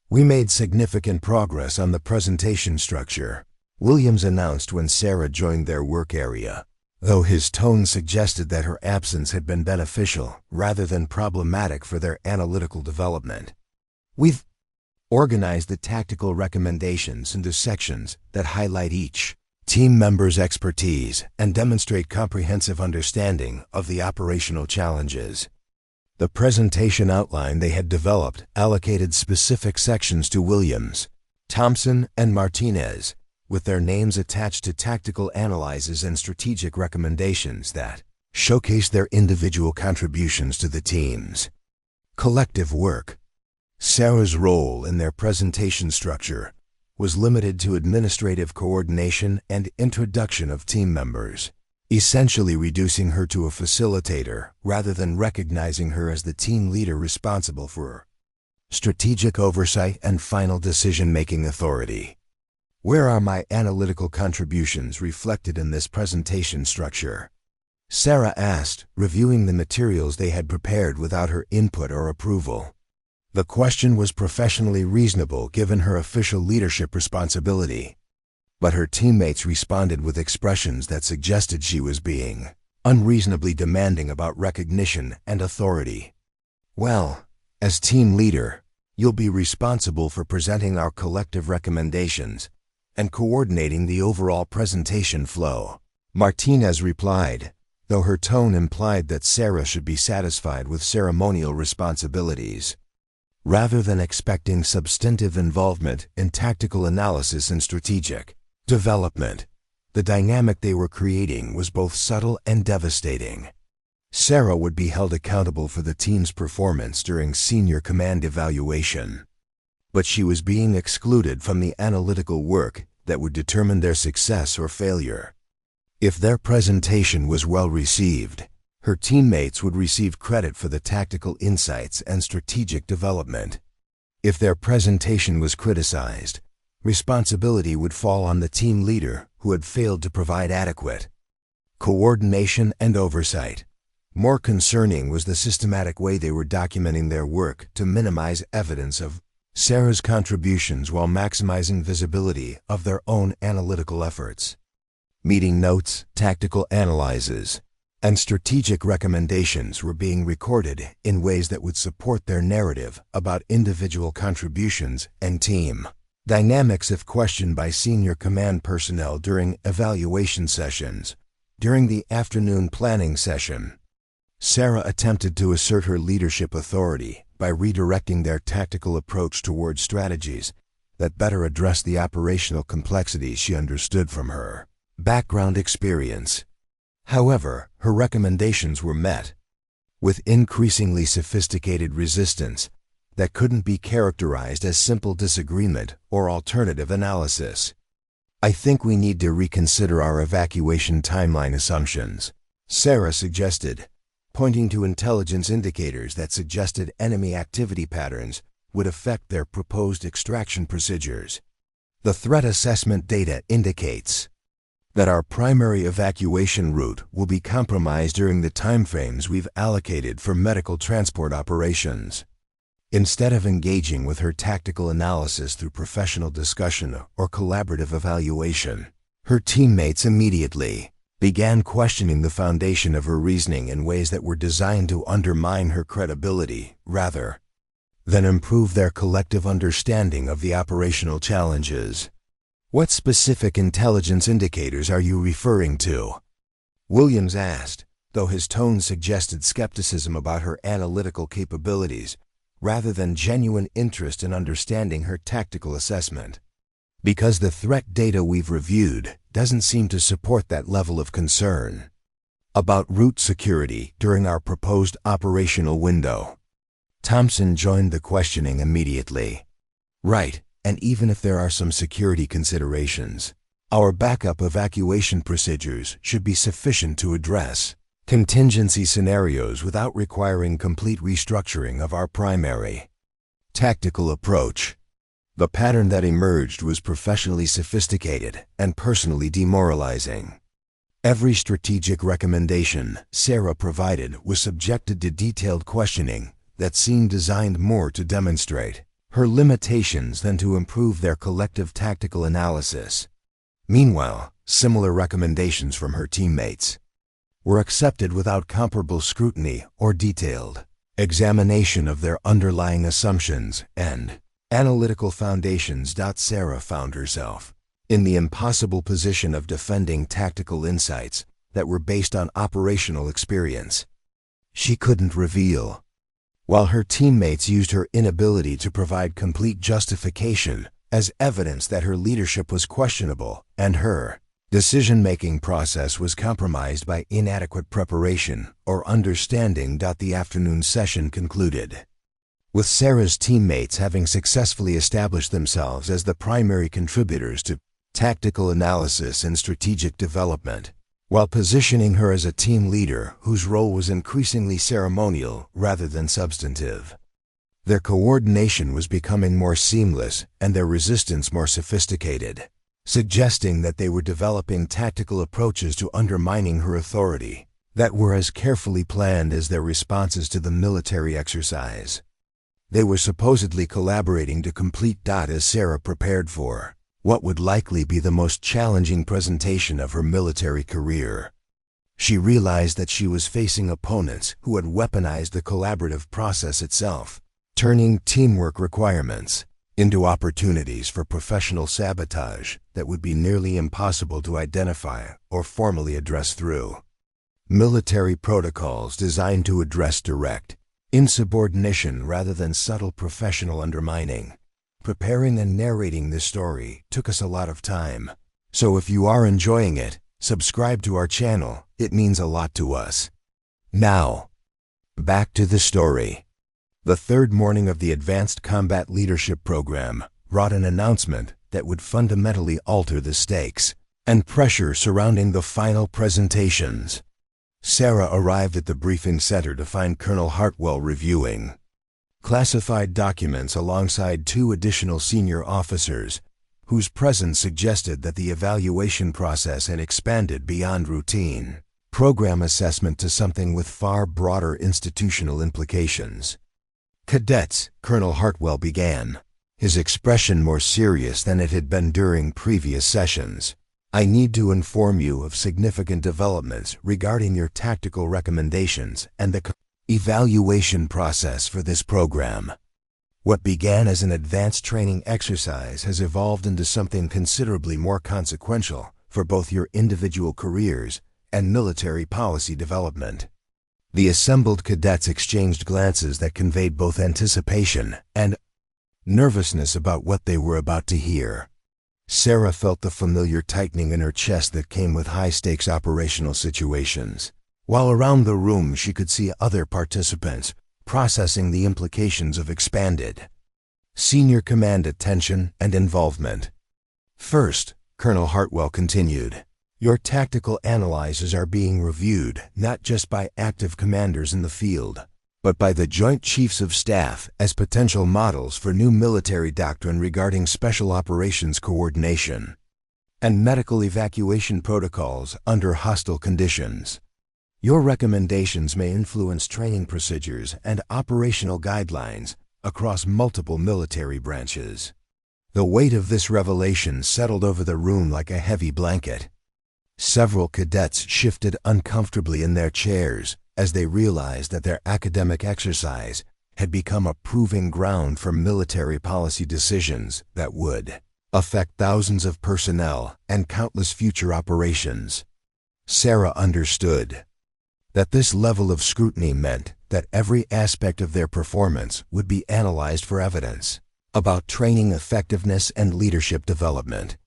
"We made significant progress on the presentation structure," Williams announced when Sarah joined their work area, though his tone suggested that her absence had been beneficial rather than problematic for their analytical development. We've organized the tactical recommendations into sections that highlight each team member's expertise and demonstrate comprehensive understanding of the operational challenges. The presentation outline they had developed allocated specific sections to Williams, Thompson, and Martinez, with their names attached to tactical analyses and strategic recommendations that showcase their individual contributions to the team's collective work. Sarah's role in their presentation structure was limited to administrative coordination and introduction of team members, essentially reducing her to a facilitator rather than recognizing her as the team leader responsible for strategic oversight and final decision-making authority. Where are my analytical contributions reflected in this presentation structure? Sarah asked, reviewing the materials they had prepared without her input or approval. The question was professionally reasonable given her official leadership responsibility, but her teammates responded with expressions that suggested she was being unreasonably demanding about recognition and authority. Well, as team leader, you'll be responsible for presenting our collective recommendations and coordinating the overall presentation flow, Martinez replied, though her tone implied that Sarah should be satisfied with ceremonial responsibilities, rather than expecting substantive involvement in tactical analysis and strategic development. The dynamic they were creating was both subtle and devastating. Sarah would be held accountable for the team's performance during senior command evaluation, but she was being excluded from the analytical work that would determine their success or failure. If their presentation was well received, her teammates would receive credit for the tactical insights and strategic development. If their presentation was criticized, responsibility would fall on the team leader who had failed to provide adequate coordination and oversight. More concerning was the systematic way they were documenting their work to minimize evidence of Sarah's contributions while maximizing visibility of their own analytical efforts. Meeting notes, tactical analyses, and strategic recommendations were being recorded in ways that would support their narrative about individual contributions and team dynamics if questioned by senior command personnel during evaluation sessions. During the afternoon planning session, Sarah attempted to assert her leadership authority by redirecting their tactical approach towards strategies that better address the operational complexities she understood from her background experience. However, her recommendations were met with increasingly sophisticated resistance that couldn't be characterized as simple disagreement or alternative analysis. I think we need to reconsider our evacuation timeline assumptions, Sarah suggested, pointing to intelligence indicators that suggested enemy activity patterns would affect their proposed extraction procedures. The threat assessment data indicates that our primary evacuation route will be compromised during the timeframes we've allocated for medical transport operations. Instead of engaging with her tactical analysis through professional discussion or collaborative evaluation, her teammates immediately began questioning the foundation of her reasoning in ways that were designed to undermine her credibility rather than improve their collective understanding of the operational challenges. What specific intelligence indicators are you referring to? Williams asked, though his tone suggested skepticism about her analytical capabilities rather than genuine interest in understanding her tactical assessment. Because the threat data we've reviewed doesn't seem to support that level of concern about route security during our proposed operational window. Thompson joined the questioning immediately. Right, and even if there are some security considerations, our backup evacuation procedures should be sufficient to address contingency scenarios without requiring complete restructuring of our primary tactical approach. The pattern that emerged was professionally sophisticated and personally demoralizing. Every strategic recommendation Sarah provided was subjected to detailed questioning that seemed designed more to demonstrate her limitations than to improve their collective tactical analysis. Meanwhile, similar recommendations from her teammates were accepted without comparable scrutiny or detailed examination of their underlying assumptions and analytical foundations. Sarah found herself in the impossible position of defending tactical insights that were based on operational experience she couldn't reveal, while her teammates used her inability to provide complete justification as evidence that her leadership was questionable and her decision-making process was compromised by inadequate preparation or understanding. The afternoon session concluded with Sarah's teammates having successfully established themselves as the primary contributors to tactical analysis and strategic development, while positioning her as a team leader whose role was increasingly ceremonial rather than substantive. Their coordination was becoming more seamless and their resistance more sophisticated, suggesting that they were developing tactical approaches to undermining her authority that were as carefully planned as their responses to the military exercise. They were supposedly collaborating to complete. As Sarah prepared for what would likely be the most challenging presentation of her military career, she realized that she was facing opponents who had weaponized the collaborative process itself, turning teamwork requirements into opportunities for professional sabotage that would be nearly impossible to identify or formally address through military protocols designed to address direct insubordination rather than subtle professional undermining. Preparing and narrating this story took us a lot of time, so if you are enjoying it, subscribe to our channel. It means a lot to us. Now, back to the story. The third morning of the Advanced Combat Leadership Program brought an announcement that would fundamentally alter the stakes and pressure surrounding the final presentations. Sarah arrived at the briefing center to find Colonel Hartwell reviewing classified documents alongside two additional senior officers, whose presence suggested that the evaluation process had expanded beyond routine program assessment to something with far broader institutional implications. "Cadets," Colonel Hartwell began, his expression more serious than it had been during previous sessions. "I need to inform you of significant developments regarding your tactical recommendations and the evaluation process for this program. What began as an advanced training exercise has evolved into something considerably more consequential for both your individual careers and military policy development." The assembled cadets exchanged glances that conveyed both anticipation and nervousness about what they were about to hear. Sarah felt the familiar tightening in her chest that came with high-stakes operational situations, while around the room she could see other participants processing the implications of expanded senior command attention and involvement. "First," Colonel Hartwell continued, "your tactical analyses are being reviewed not just by active commanders in the field, but by the Joint Chiefs of Staff as potential models for new military doctrine regarding special operations coordination and medical evacuation protocols under hostile conditions. Your recommendations may influence training procedures and operational guidelines across multiple military branches." The weight of this revelation settled over the room like a heavy blanket. Several cadets shifted uncomfortably in their chairs as they realized that their academic exercise had become a proving ground for military policy decisions that would affect thousands of personnel and countless future operations. Sarah understood that this level of scrutiny meant that every aspect of their performance would be analyzed for evidence about training effectiveness and leadership development.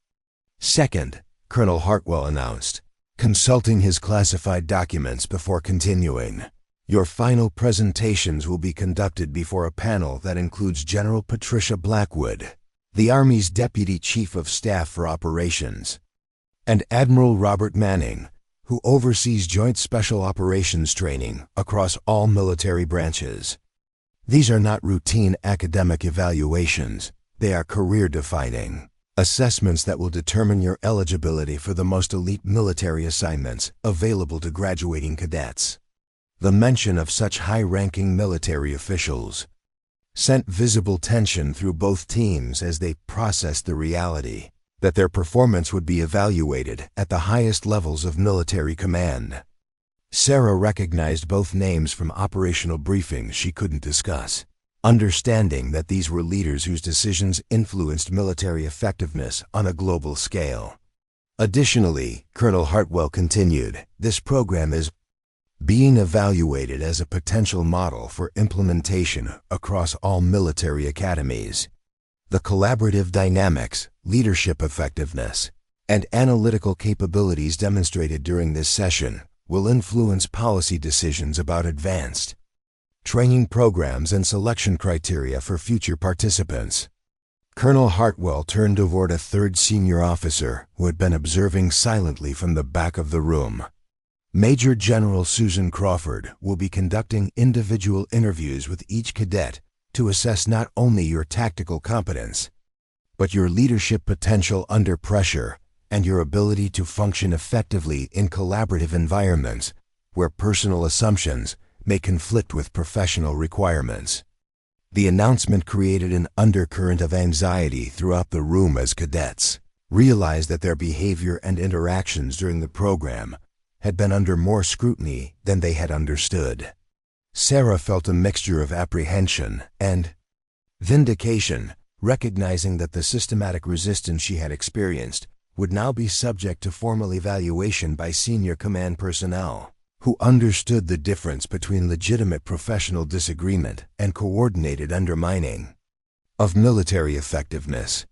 "Second," Colonel Hartwell announced, consulting his classified documents before continuing, "your final presentations will be conducted before a panel that includes General Patricia Blackwood, the Army's Deputy Chief of Staff for Operations, and Admiral Robert Manning, who oversees Joint Special Operations training across all military branches. These are not routine academic evaluations, they are career-defining assessments that will determine your eligibility for the most elite military assignments available to graduating cadets." The mention of such high-ranking military officials sent visible tension through both teams as they processed the reality that their performance would be evaluated at the highest levels of military command. Sarah recognized both names from operational briefings she couldn't discuss, understanding that these were leaders whose decisions influenced military effectiveness on a global scale. Additionally, Colonel Hartwell continued, this program is being evaluated as a potential model for implementation across all military academies. The collaborative dynamics, leadership effectiveness, and analytical capabilities demonstrated during this session will influence policy decisions about advanced training programs and selection criteria for future participants. Colonel Hartwell turned toward a third senior officer who had been observing silently from the back of the room. Major General Susan Crawford will be conducting individual interviews with each cadet to assess not only your tactical competence, but your leadership potential under pressure and your ability to function effectively in collaborative environments where personal assumptions may conflict with professional requirements. The announcement created an undercurrent of anxiety throughout the room as cadets realized that their behavior and interactions during the program had been under more scrutiny than they had understood. Sarah felt a mixture of apprehension and vindication, recognizing that the systematic resistance she had experienced would now be subject to formal evaluation by senior command personnel, who understood the difference between legitimate professional disagreement and coordinated undermining of military effectiveness.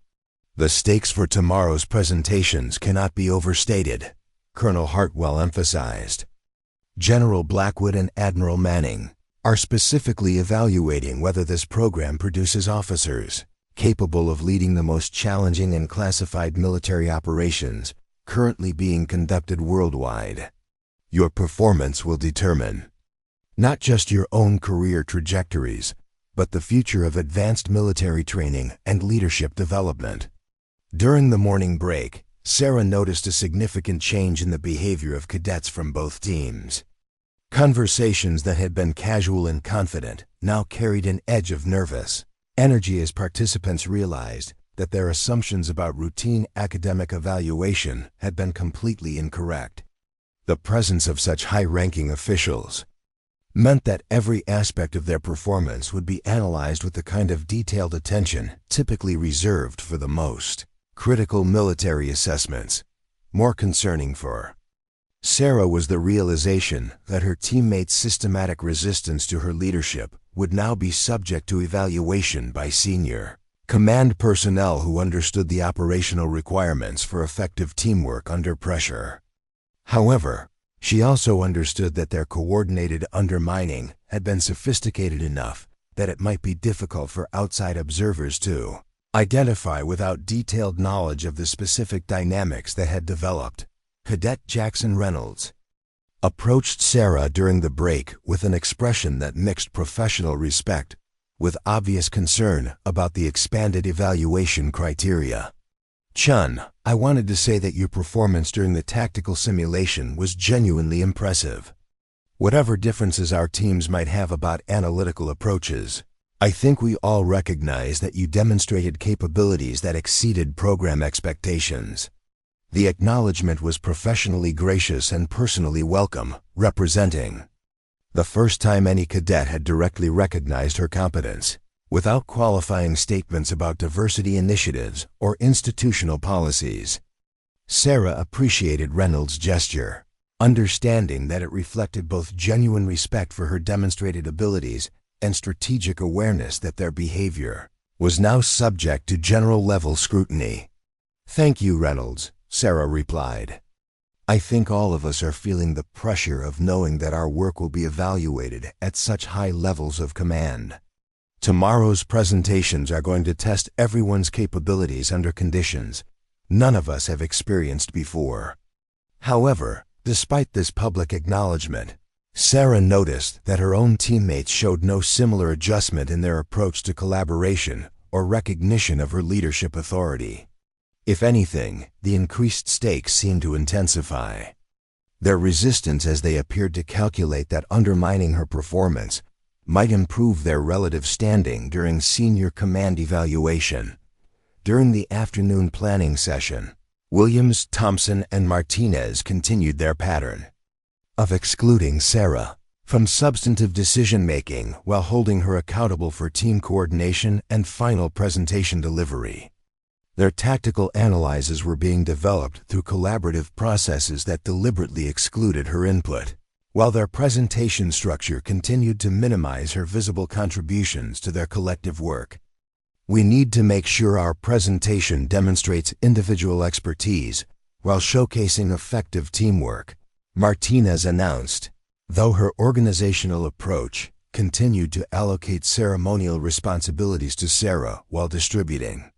The stakes for tomorrow's presentations cannot be overstated, Colonel Hartwell emphasized. General Blackwood and Admiral Manning are specifically evaluating whether this program produces officers capable of leading the most challenging and classified military operations currently being conducted worldwide. Your performance will determine not just your own career trajectories, but the future of advanced military training and leadership development. During the morning break, Sarah noticed a significant change in the behavior of cadets from both teams. Conversations that had been casual and confident now carried an edge of nervous energy as participants realized that their assumptions about routine academic evaluation had been completely incorrect. The presence of such high-ranking officials meant that every aspect of their performance would be analyzed with the kind of detailed attention typically reserved for the most critical military assessments. More concerning for Sarah was the realization that her teammates' systematic resistance to her leadership would now be subject to evaluation by senior command personnel who understood the operational requirements for effective teamwork under pressure. However, she also understood that their coordinated undermining had been sophisticated enough that it might be difficult for outside observers to identify without detailed knowledge of the specific dynamics that had developed. Cadet Jackson Reynolds approached Sarah during the break with an expression that mixed professional respect with obvious concern about the expanded evaluation criteria. Chun, I wanted to say that your performance during the tactical simulation was genuinely impressive. Whatever differences our teams might have about analytical approaches, I think we all recognize that you demonstrated capabilities that exceeded program expectations. The acknowledgement was professionally gracious and personally welcome, representing the first time any cadet had directly recognized her competence, without qualifying statements about diversity initiatives or institutional policies. Sarah appreciated Reynolds' gesture, understanding that it reflected both genuine respect for her demonstrated abilities and strategic awareness that their behavior was now subject to general-level scrutiny. Thank you, Reynolds, Sarah replied. I think all of us are feeling the pressure of knowing that our work will be evaluated at such high levels of command. Tomorrow's presentations are going to test everyone's capabilities under conditions none of us have experienced before. However, despite this public acknowledgement, Sarah noticed that her own teammates showed no similar adjustment in their approach to collaboration or recognition of her leadership authority. If anything, the increased stakes seemed to intensify. Their resistance as they appeared to calculate that undermining her performance might improve their relative standing during senior command evaluation. During the afternoon planning session, Williams, Thompson, and Martinez continued their pattern of excluding Sarah from substantive decision-making while holding her accountable for team coordination and final presentation delivery. Their tactical analyses were being developed through collaborative processes that deliberately excluded her input, while their presentation structure continued to minimize her visible contributions to their collective work. We need to make sure our presentation demonstrates individual expertise while showcasing effective teamwork, Martinez announced, though her organizational approach continued to allocate ceremonial responsibilities to Sarah while distributing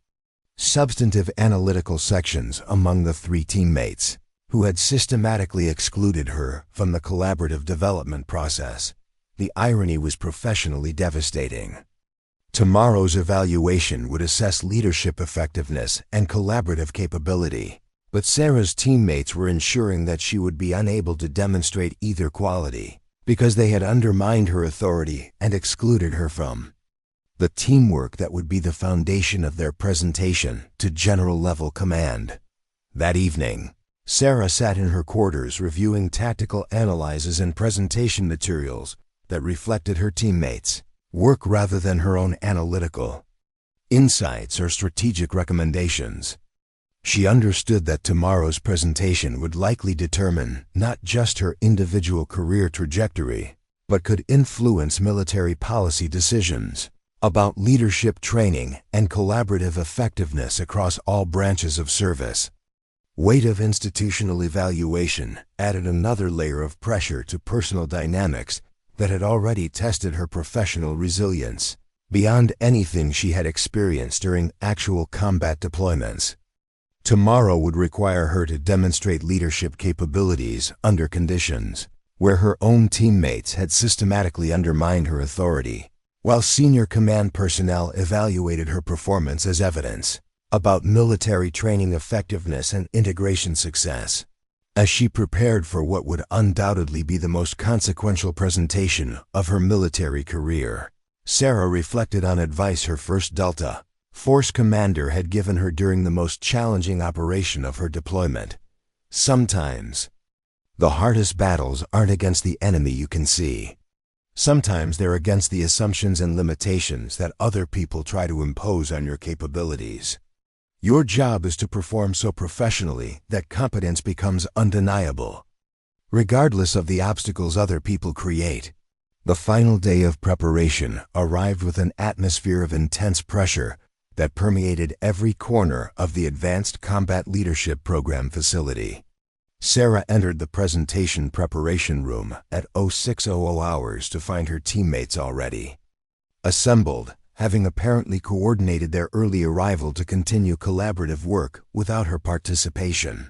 substantive analytical sections among the three teammates who had systematically excluded her from the collaborative development process. The irony was professionally devastating. Tomorrow's evaluation would assess leadership effectiveness and collaborative capability, but Sarah's teammates were ensuring that she would be unable to demonstrate either quality because they had undermined her authority and excluded her from the teamwork that would be the foundation of their presentation to general-level command. That evening, Sarah sat in her quarters reviewing tactical analyses and presentation materials that reflected her teammates' work rather than her own analytical insights or strategic recommendations. She understood that tomorrow's presentation would likely determine not just her individual career trajectory, but could influence military policy decisions about leadership training and collaborative effectiveness across all branches of service. Weight of institutional evaluation added another layer of pressure to personal dynamics that had already tested her professional resilience beyond anything she had experienced during actual combat deployments. Tomorrow would require her to demonstrate leadership capabilities under conditions where her own teammates had systematically undermined her authority, while senior command personnel evaluated her performance as evidence about military training effectiveness and integration success. As she prepared for what would undoubtedly be the most consequential presentation of her military career, Sarah reflected on advice her first Delta Force commander had given her during the most challenging operation of her deployment. Sometimes, the hardest battles aren't against the enemy you can see. Sometimes they're against the assumptions and limitations that other people try to impose on your capabilities. Your job is to perform so professionally that competence becomes undeniable, regardless of the obstacles other people create. The final day of preparation arrived with an atmosphere of intense pressure that permeated every corner of the Advanced Combat Leadership Program facility. Sarah entered the presentation preparation room at 0600 hours to find her teammates already assembled, having apparently coordinated their early arrival to continue collaborative work without her participation.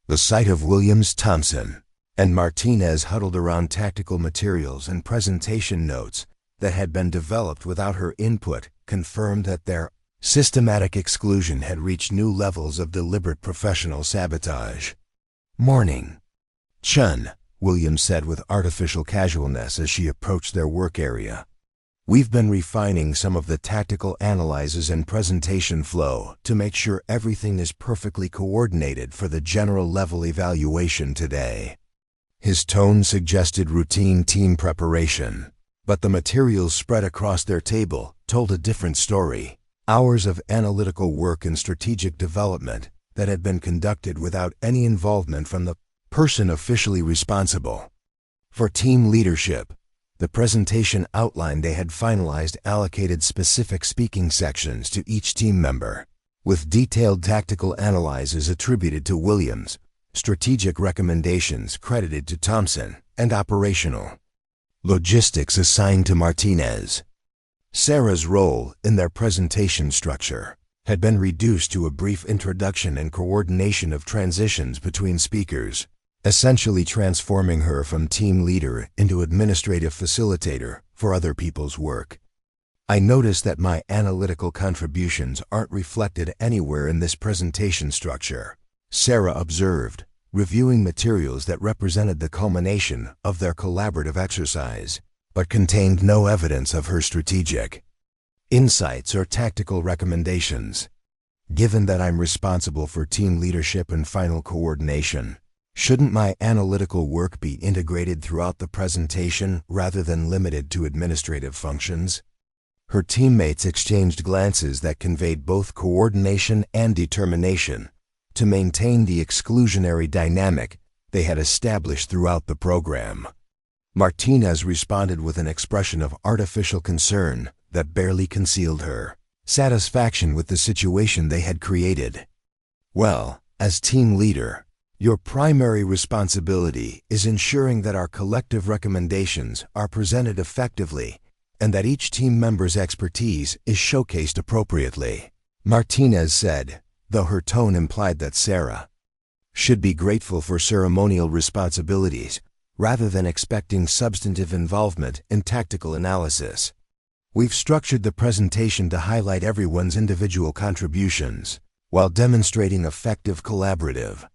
The sight of Williams, Thompson, and Martinez huddled around tactical materials and presentation notes that had been developed without her input confirmed that their systematic exclusion had reached new levels of deliberate professional sabotage. "Morning, Chen," Williams said with artificial casualness as she approached their work area. "We've been refining some of the tactical analyses and presentation flow to make sure everything is perfectly coordinated for the general level evaluation today." His tone suggested routine team preparation, but the materials spread across their table told a different story. Hours of analytical work and strategic development that had been conducted without any involvement from the person officially responsible for team leadership. The presentation outline they had finalized allocated specific speaking sections to each team member, with detailed tactical analyses attributed to Williams, strategic recommendations credited to Thompson, and operational logistics assigned to Martinez. Sarah's role in their presentation structure had been reduced to a brief introduction and coordination of transitions between speakers, essentially transforming her from team leader into administrative facilitator for other people's work. "I noticed that my analytical contributions aren't reflected anywhere in this presentation structure," Sarah observed, reviewing materials that represented the culmination of their collaborative exercise, but contained no evidence of her strategic insights or tactical recommendations. Given that I'm responsible for team leadership and final coordination, shouldn't my analytical work be integrated throughout the presentation rather than limited to administrative functions? Her teammates exchanged glances that conveyed both coordination and determination to maintain the exclusionary dynamic they had established throughout the program. Martinez responded with an expression of artificial concern that barely concealed her satisfaction with the situation they had created. Well, as team leader, your primary responsibility is ensuring that our collective recommendations are presented effectively and that each team member's expertise is showcased appropriately, Martinez said, though her tone implied that Sarah should be grateful for ceremonial responsibilities rather than expecting substantive involvement in tactical analysis. We've structured the presentation to highlight everyone's individual contributions while demonstrating effective collaborative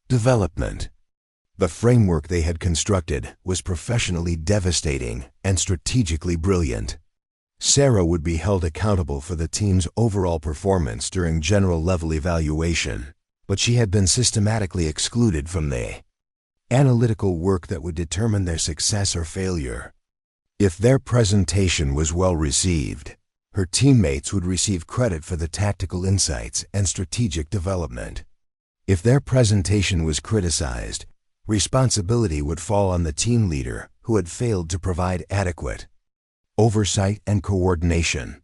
development. The framework they had constructed was professionally devastating and strategically brilliant. Sarah would be held accountable for the team's overall performance during general-level evaluation, but she had been systematically excluded from the analytical work that would determine their success or failure. If their presentation was well received, her teammates would receive credit for the tactical insights and strategic development. If their presentation was criticized, responsibility would fall on the team leader who had failed to provide adequate oversight and coordination.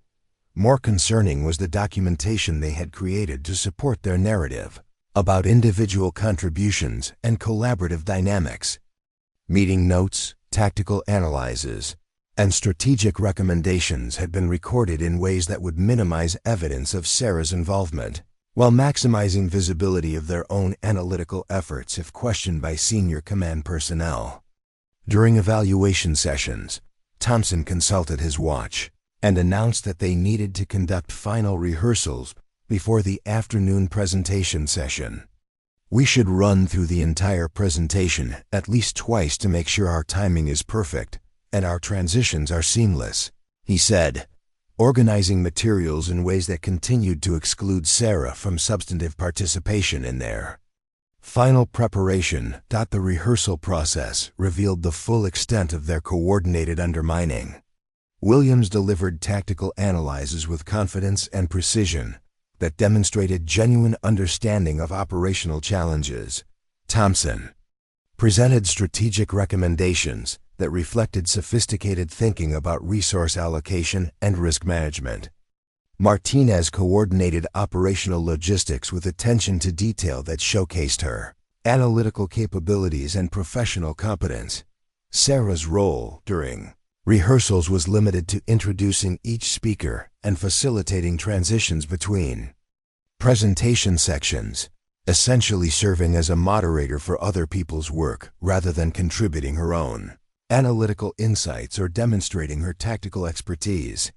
More concerning was the documentation they had created to support their narrative about individual contributions and collaborative dynamics. Meeting notes, tactical analyses, and strategic recommendations had been recorded in ways that would minimize evidence of Sarah's involvement, while maximizing visibility of their own analytical efforts if questioned by senior command personnel. During evaluation sessions, Thompson consulted his watch and announced that they needed to conduct final rehearsals before the afternoon presentation session. We should run through the entire presentation at least twice to make sure our timing is perfect and our transitions are seamless, he said, organizing materials in ways that continued to exclude Sarah from substantive participation in their final preparation. The rehearsal process revealed the full extent of their coordinated undermining. Williams delivered tactical analyses with confidence and precision that demonstrated genuine understanding of operational challenges. Thompson presented strategic recommendations that reflected sophisticated thinking about resource allocation and risk management. Martinez coordinated operational logistics with attention to detail that showcased her analytical capabilities and professional competence. Sarah's role during rehearsals was limited to introducing each speaker and facilitating transitions between presentation sections, essentially serving as a moderator for other people's work rather than contributing her own analytical insights or demonstrating her tactical expertise.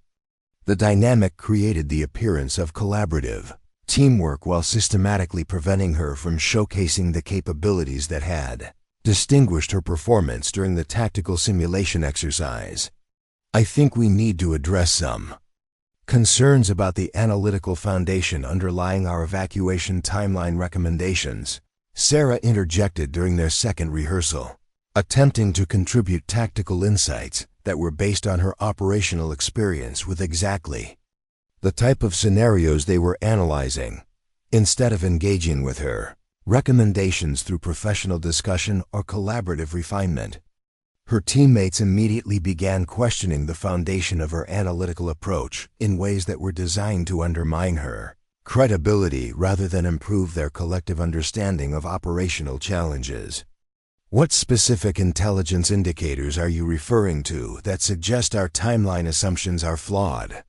The dynamic created the appearance of collaborative teamwork while systematically preventing her from showcasing the capabilities that had distinguished her performance during the tactical simulation exercise. I think we need to address some concerns about the analytical foundation underlying our evacuation timeline recommendations, Sarah interjected during their second rehearsal, attempting to contribute tactical insights that were based on her operational experience with exactly the type of scenarios they were analyzing, instead of engaging with her recommendations through professional discussion or collaborative refinement. Her teammates immediately began questioning the foundation of her analytical approach in ways that were designed to undermine her credibility rather than improve their collective understanding of operational challenges. What specific intelligence indicators are you referring to that suggest our timeline assumptions are flawed?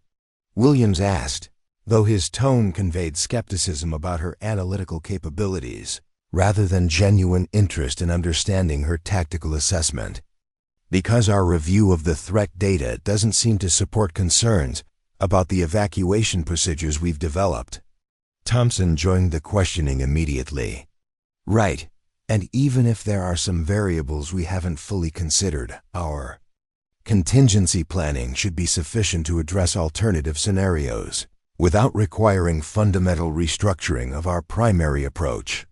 Williams asked, though his tone conveyed skepticism about her analytical capabilities, rather than genuine interest in understanding her tactical assessment. Because our review of the threat data doesn't seem to support concerns about the evacuation procedures we've developed. Thompson joined the questioning immediately. Right. And even if there are some variables we haven't fully considered, our contingency planning should be sufficient to address alternative scenarios. without requiring fundamental restructuring of our primary approach.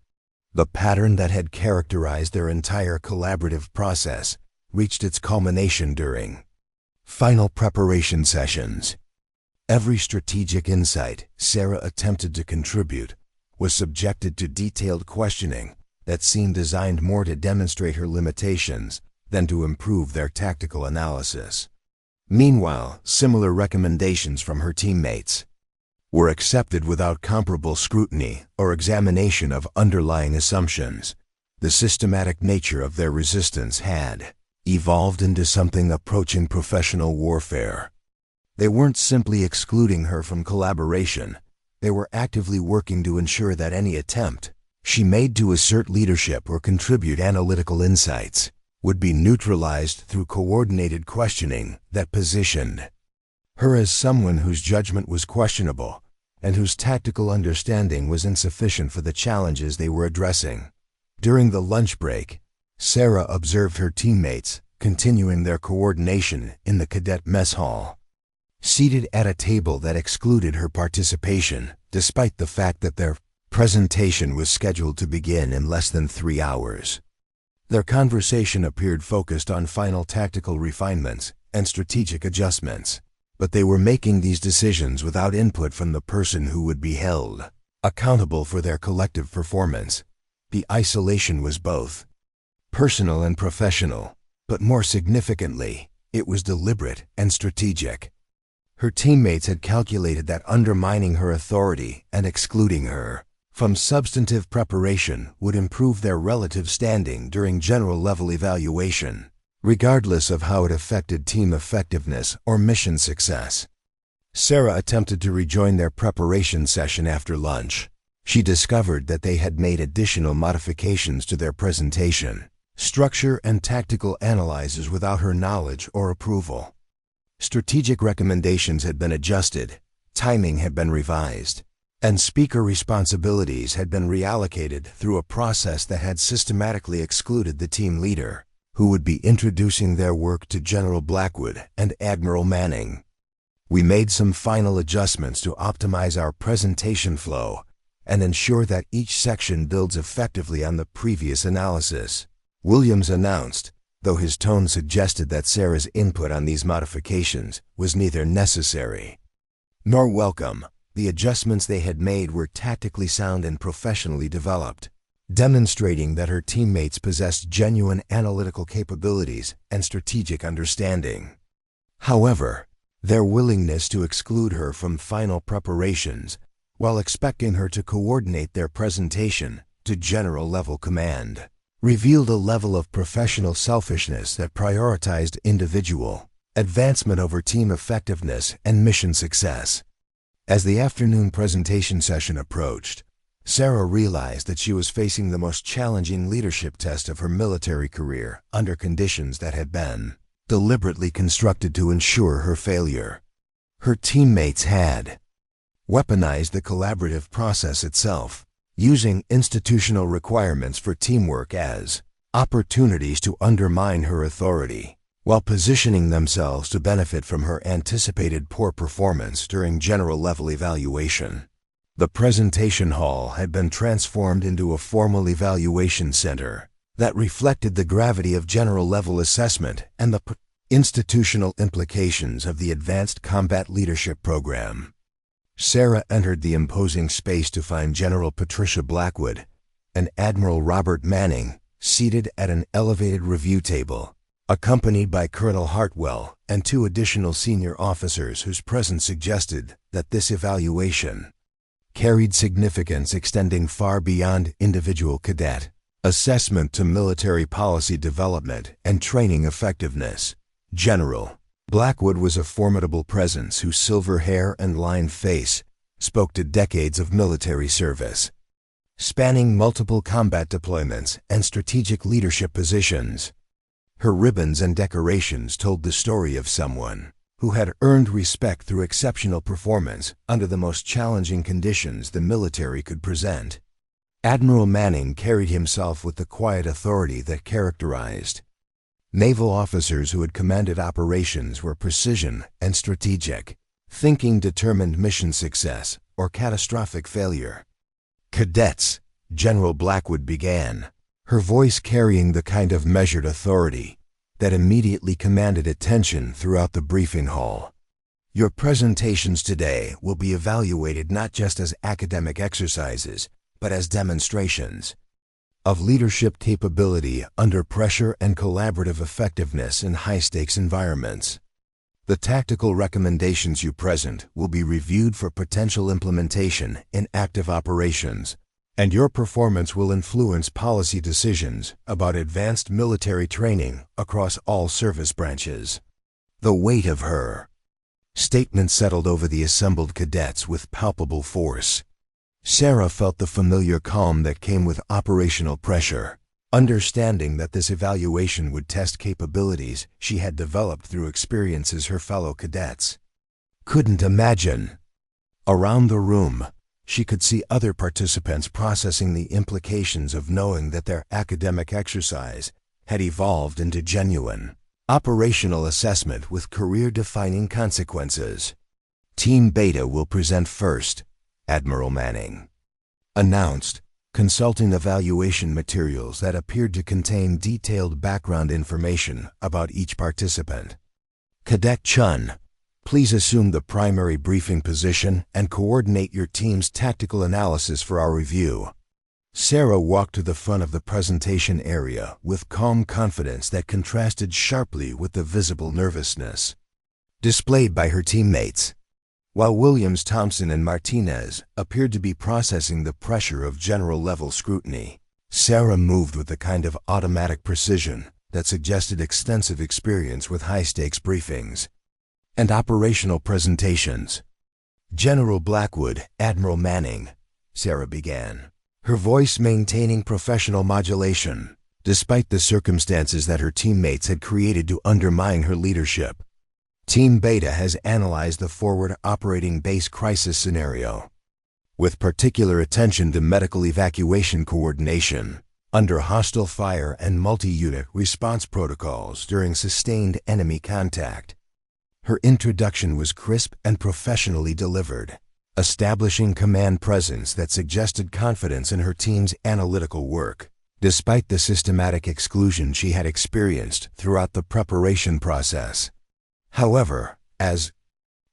The pattern that had characterized their entire collaborative process reached its culmination during final preparation sessions. Every strategic insight Sarah attempted to contribute was subjected to detailed questioning that seemed designed more to demonstrate her limitations than to improve their tactical analysis. Meanwhile, similar recommendations from her teammates were accepted without comparable scrutiny or examination of underlying assumptions. The systematic nature of their resistance had evolved into something approaching professional warfare. They weren't simply excluding her from collaboration, they were actively working to ensure that any attempt she made to assert leadership or contribute analytical insights would be neutralized through coordinated questioning that positioned her as someone whose judgment was questionable and whose tactical understanding was insufficient for the challenges they were addressing. During the lunch break, Sarah observed her teammates continuing their coordination in the cadet mess hall, seated at a table that excluded her participation, despite the fact that their presentation was scheduled to begin in less than 3 hours. Their conversation appeared focused on final tactical refinements and strategic adjustments, but they were making these decisions without input from the person who would be held accountable for their collective performance. The isolation was both personal and professional, but more significantly, it was deliberate and strategic. Her teammates had calculated that undermining her authority and excluding her from substantive preparation would improve their relative standing during general-level evaluation, regardless of how it affected team effectiveness or mission success. Sarah attempted to rejoin their preparation session after lunch. She discovered that they had made additional modifications to their presentation, structure, and tactical analyses without her knowledge or approval. Strategic recommendations had been adjusted, timing had been revised, and speaker responsibilities had been reallocated through a process that had systematically excluded the team leader, who would be introducing their work to General Blackwood and Admiral Manning. We made some final adjustments to optimize our presentation flow and ensure that each section builds effectively on the previous analysis, Williams announced, though his tone suggested that Sarah's input on these modifications was neither necessary nor welcome. The adjustments they had made were tactically sound and professionally developed, demonstrating that her teammates possessed genuine analytical capabilities and strategic understanding. However, their willingness to exclude her from final preparations while expecting her to coordinate their presentation to general-level command revealed a level of professional selfishness that prioritized individual advancement over team effectiveness and mission success. As the afternoon presentation session approached, Sarah realized that she was facing the most challenging leadership test of her military career under conditions that had been deliberately constructed to ensure her failure. Her teammates had weaponized the collaborative process itself, using institutional requirements for teamwork as opportunities to undermine her authority, while positioning themselves to benefit from her anticipated poor performance during general-level evaluation. The presentation hall had been transformed into a formal evaluation center that reflected the gravity of general-level assessment and the institutional implications of the Advanced Combat Leadership Program. Sarah entered the imposing space to find General Patricia Blackwood and Admiral Robert Manning seated at an elevated review table, accompanied by Colonel Hartwell and 2 additional senior officers whose presence suggested that this evaluation carried significance extending far beyond individual cadet assessment to military policy development and training effectiveness. General Blackwood was a formidable presence whose silver hair and lined face spoke to decades of military service, spanning multiple combat deployments and strategic leadership positions. Her ribbons and decorations told the story of someone who had earned respect through exceptional performance under the most challenging conditions the military could present. Admiral Manning carried himself with the quiet authority that characterized naval officers who had commanded operations where precision and strategic thinking determined mission success or catastrophic failure. "Cadets," General Blackwood began, her voice carrying the kind of measured authority that immediately commanded attention throughout the briefing hall. "Your presentations today will be evaluated not just as academic exercises, but as demonstrations of leadership capability under pressure and collaborative effectiveness in high-stakes environments. The tactical recommendations you present will be reviewed for potential implementation in active operations, and your performance will influence policy decisions about advanced military training across all service branches." The weight of her statement settled over the assembled cadets with palpable force. Sarah felt the familiar calm that came with operational pressure, understanding that this evaluation would test capabilities she had developed through experiences her fellow cadets couldn't imagine. Around the room, she could see other participants processing the implications of knowing that their academic exercise had evolved into genuine operational assessment with career-defining consequences. "Team Beta will present first," Admiral Manning announced, consulting evaluation materials that appeared to contain detailed background information about each participant. "Cadet Chen, please assume the primary briefing position and coordinate your team's tactical analysis for our review." Sarah walked to the front of the presentation area with calm confidence that contrasted sharply with the visible nervousness displayed by her teammates. While Williams, Thompson, and Martinez appeared to be processing the pressure of general-level scrutiny, Sarah moved with the kind of automatic precision that suggested extensive experience with high-stakes briefings and operational presentations. "General Blackwood, Admiral Manning," Sarah began, her voice maintaining professional modulation, despite the circumstances that her teammates had created to undermine her leadership. "Team Beta has analyzed the forward operating base crisis scenario, with particular attention to medical evacuation coordination under hostile fire and multi-unit response protocols during sustained enemy contact." Her introduction was crisp and professionally delivered, establishing command presence that suggested confidence in her team's analytical work, despite the systematic exclusion she had experienced throughout the preparation process. However, as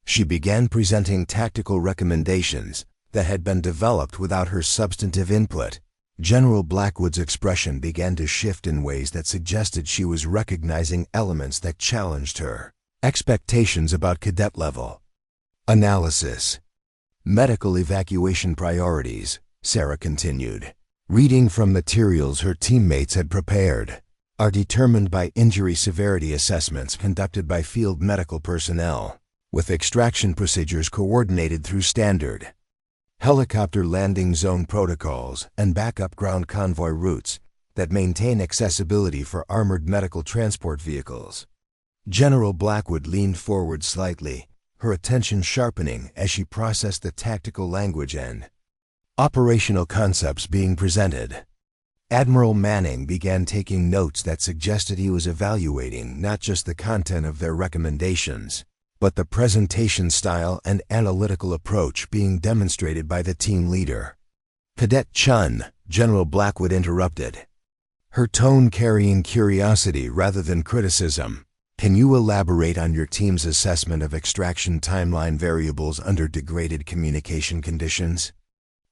she began presenting tactical recommendations that had been developed without her substantive input, General Blackwood's expression began to shift in ways that suggested she was recognizing elements that challenged her expectations about cadet level analysis. "Medical evacuation priorities," Sarah continued, reading from materials her teammates had prepared, "are determined by injury severity assessments conducted by field medical personnel, with extraction procedures coordinated through standard helicopter landing zone protocols and backup ground convoy routes that maintain accessibility for armored medical transport vehicles." General Blackwood leaned forward slightly, her attention sharpening as she processed the tactical language and operational concepts being presented. Admiral Manning began taking notes that suggested he was evaluating not just the content of their recommendations, but the presentation style and analytical approach being demonstrated by the team leader. "Cadet Chen," General Blackwood interrupted, her tone carrying curiosity rather than criticism, "can you elaborate on your team's assessment of extraction timeline variables under degraded communication conditions?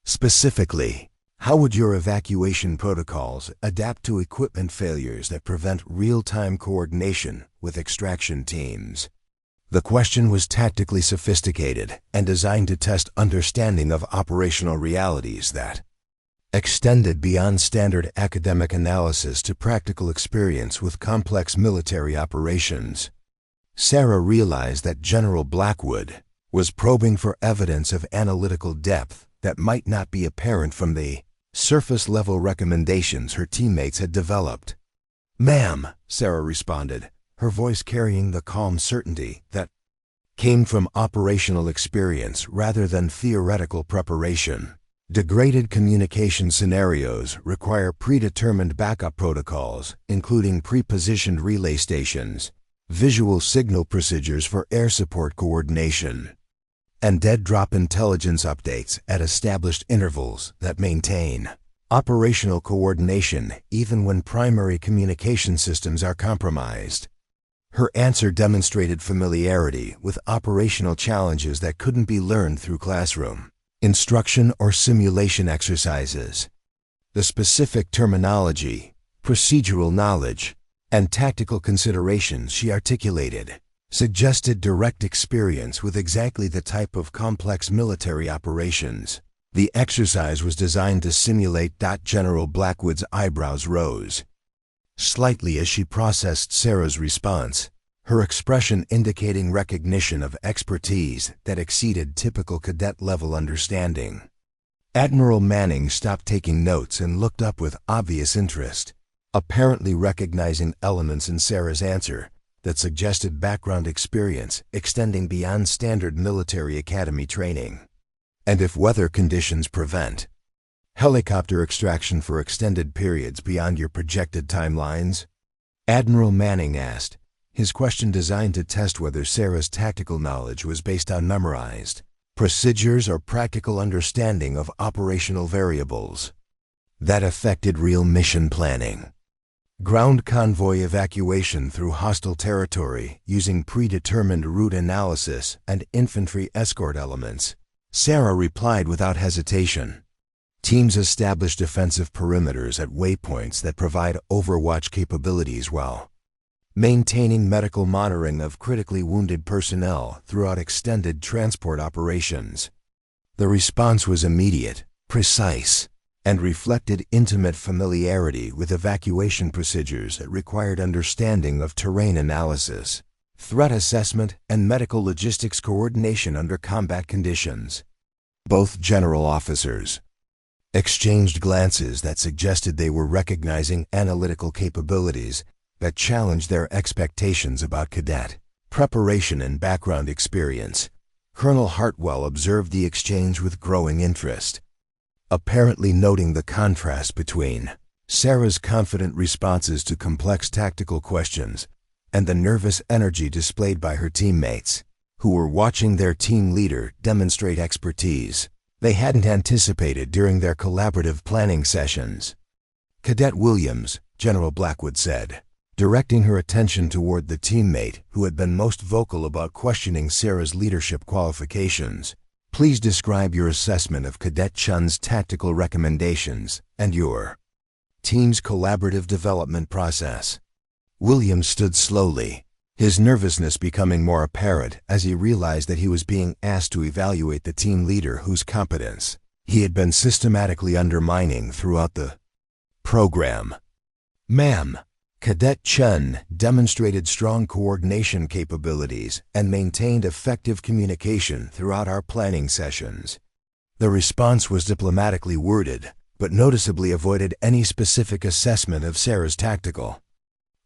Specifically, how would your evacuation protocols adapt to equipment failures that prevent real-time coordination with extraction teams?" The question was tactically sophisticated and designed to test understanding of operational realities that extended beyond standard academic analysis to practical experience with complex military operations. Sarah realized that General Blackwood was probing for evidence of analytical depth that might not be apparent from the surface-level recommendations her teammates had developed. "Ma'am," Sarah responded, her voice carrying the calm certainty that came from operational experience rather than theoretical preparation. "Degraded communication scenarios require predetermined backup protocols, including pre-positioned relay stations, visual signal procedures for air support coordination, and dead-drop intelligence updates at established intervals that maintain operational coordination even when primary communication systems are compromised. Her answer demonstrated familiarity with operational challenges that couldn't be learned through classroom instruction or simulation exercises. The specific terminology, procedural knowledge, and tactical considerations she articulated suggested direct experience with exactly the type of complex military operations. The exercise was designed to simulate. General Blackwood's eyebrows rose slightly as she processed Sarah's response, her expression indicating recognition of expertise that exceeded typical cadet-level understanding. Admiral Manning stopped taking notes and looked up with obvious interest, apparently recognizing elements in Sarah's answer that suggested background experience extending beyond standard military academy training. And if weather conditions prevent helicopter extraction for extended periods beyond your projected timelines? Admiral Manning asked, his question designed to test whether Sarah's tactical knowledge was based on memorized procedures or practical understanding of operational variables that affected real mission planning. Ground convoy evacuation through hostile territory using predetermined route analysis and infantry escort elements. Sarah replied without hesitation. Teams establish defensive perimeters at waypoints that provide overwatch capabilities while maintaining medical monitoring of critically wounded personnel throughout extended transport operations. The response was immediate, precise, and reflected intimate familiarity with evacuation procedures that required understanding of terrain analysis, threat assessment, and medical logistics coordination under combat conditions. Both general officers exchanged glances that suggested they were recognizing analytical capabilities that challenged their expectations about cadet preparation and background experience. Colonel Hartwell observed the exchange with growing interest, apparently noting the contrast between Sarah's confident responses to complex tactical questions and the nervous energy displayed by her teammates, who were watching their team leader demonstrate expertise they hadn't anticipated during their collaborative planning sessions. Cadet Williams, General Blackwood said, directing her attention toward the teammate who had been most vocal about questioning Sarah's leadership qualifications. Please describe your assessment of Cadet Chen's tactical recommendations and your team's collaborative development process. Williams stood slowly, his nervousness becoming more apparent as he realized that he was being asked to evaluate the team leader whose competence he had been systematically undermining throughout the program. Ma'am, Cadet Chen demonstrated strong coordination capabilities and maintained effective communication throughout our planning sessions. The response was diplomatically worded, but noticeably avoided any specific assessment of Sarah's tactical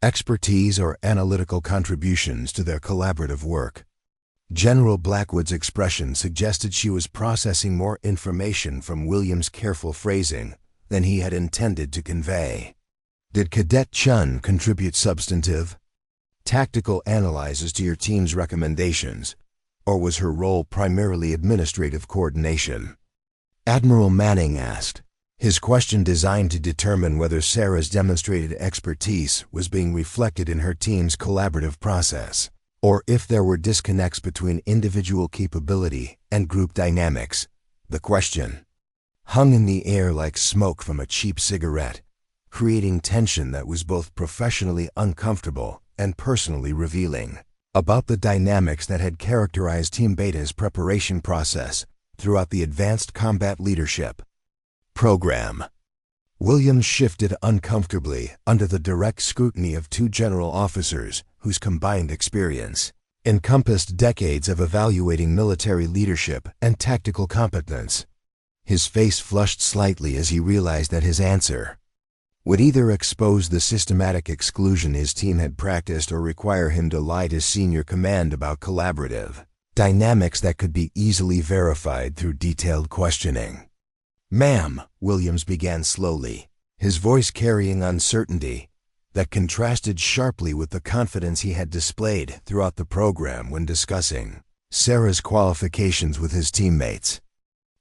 expertise or analytical contributions to their collaborative work. General Blackwood's expression suggested she was processing more information from Williams' careful phrasing than he had intended to convey. Did Cadet Chen contribute substantive, tactical analyses to your team's recommendations, or was her role primarily administrative coordination? Admiral Manning asked, his question designed to determine whether Sarah's demonstrated expertise was being reflected in her team's collaborative process, or if there were disconnects between individual capability and group dynamics. The question hung in the air like smoke from a cheap cigarette, creating tension that was both professionally uncomfortable and personally revealing about the dynamics that had characterized Team Beta's preparation process throughout the Advanced Combat Leadership program. Williams shifted uncomfortably under the direct scrutiny of two general officers whose combined experience encompassed decades of evaluating military leadership and tactical competence. His face flushed slightly as he realized that his answer would either expose the systematic exclusion his team had practiced or require him to lie to senior command about collaborative dynamics that could be easily verified through detailed questioning. Ma'am, Williams began slowly, his voice carrying uncertainty that contrasted sharply with the confidence he had displayed throughout the program when discussing Sarah's qualifications with his teammates.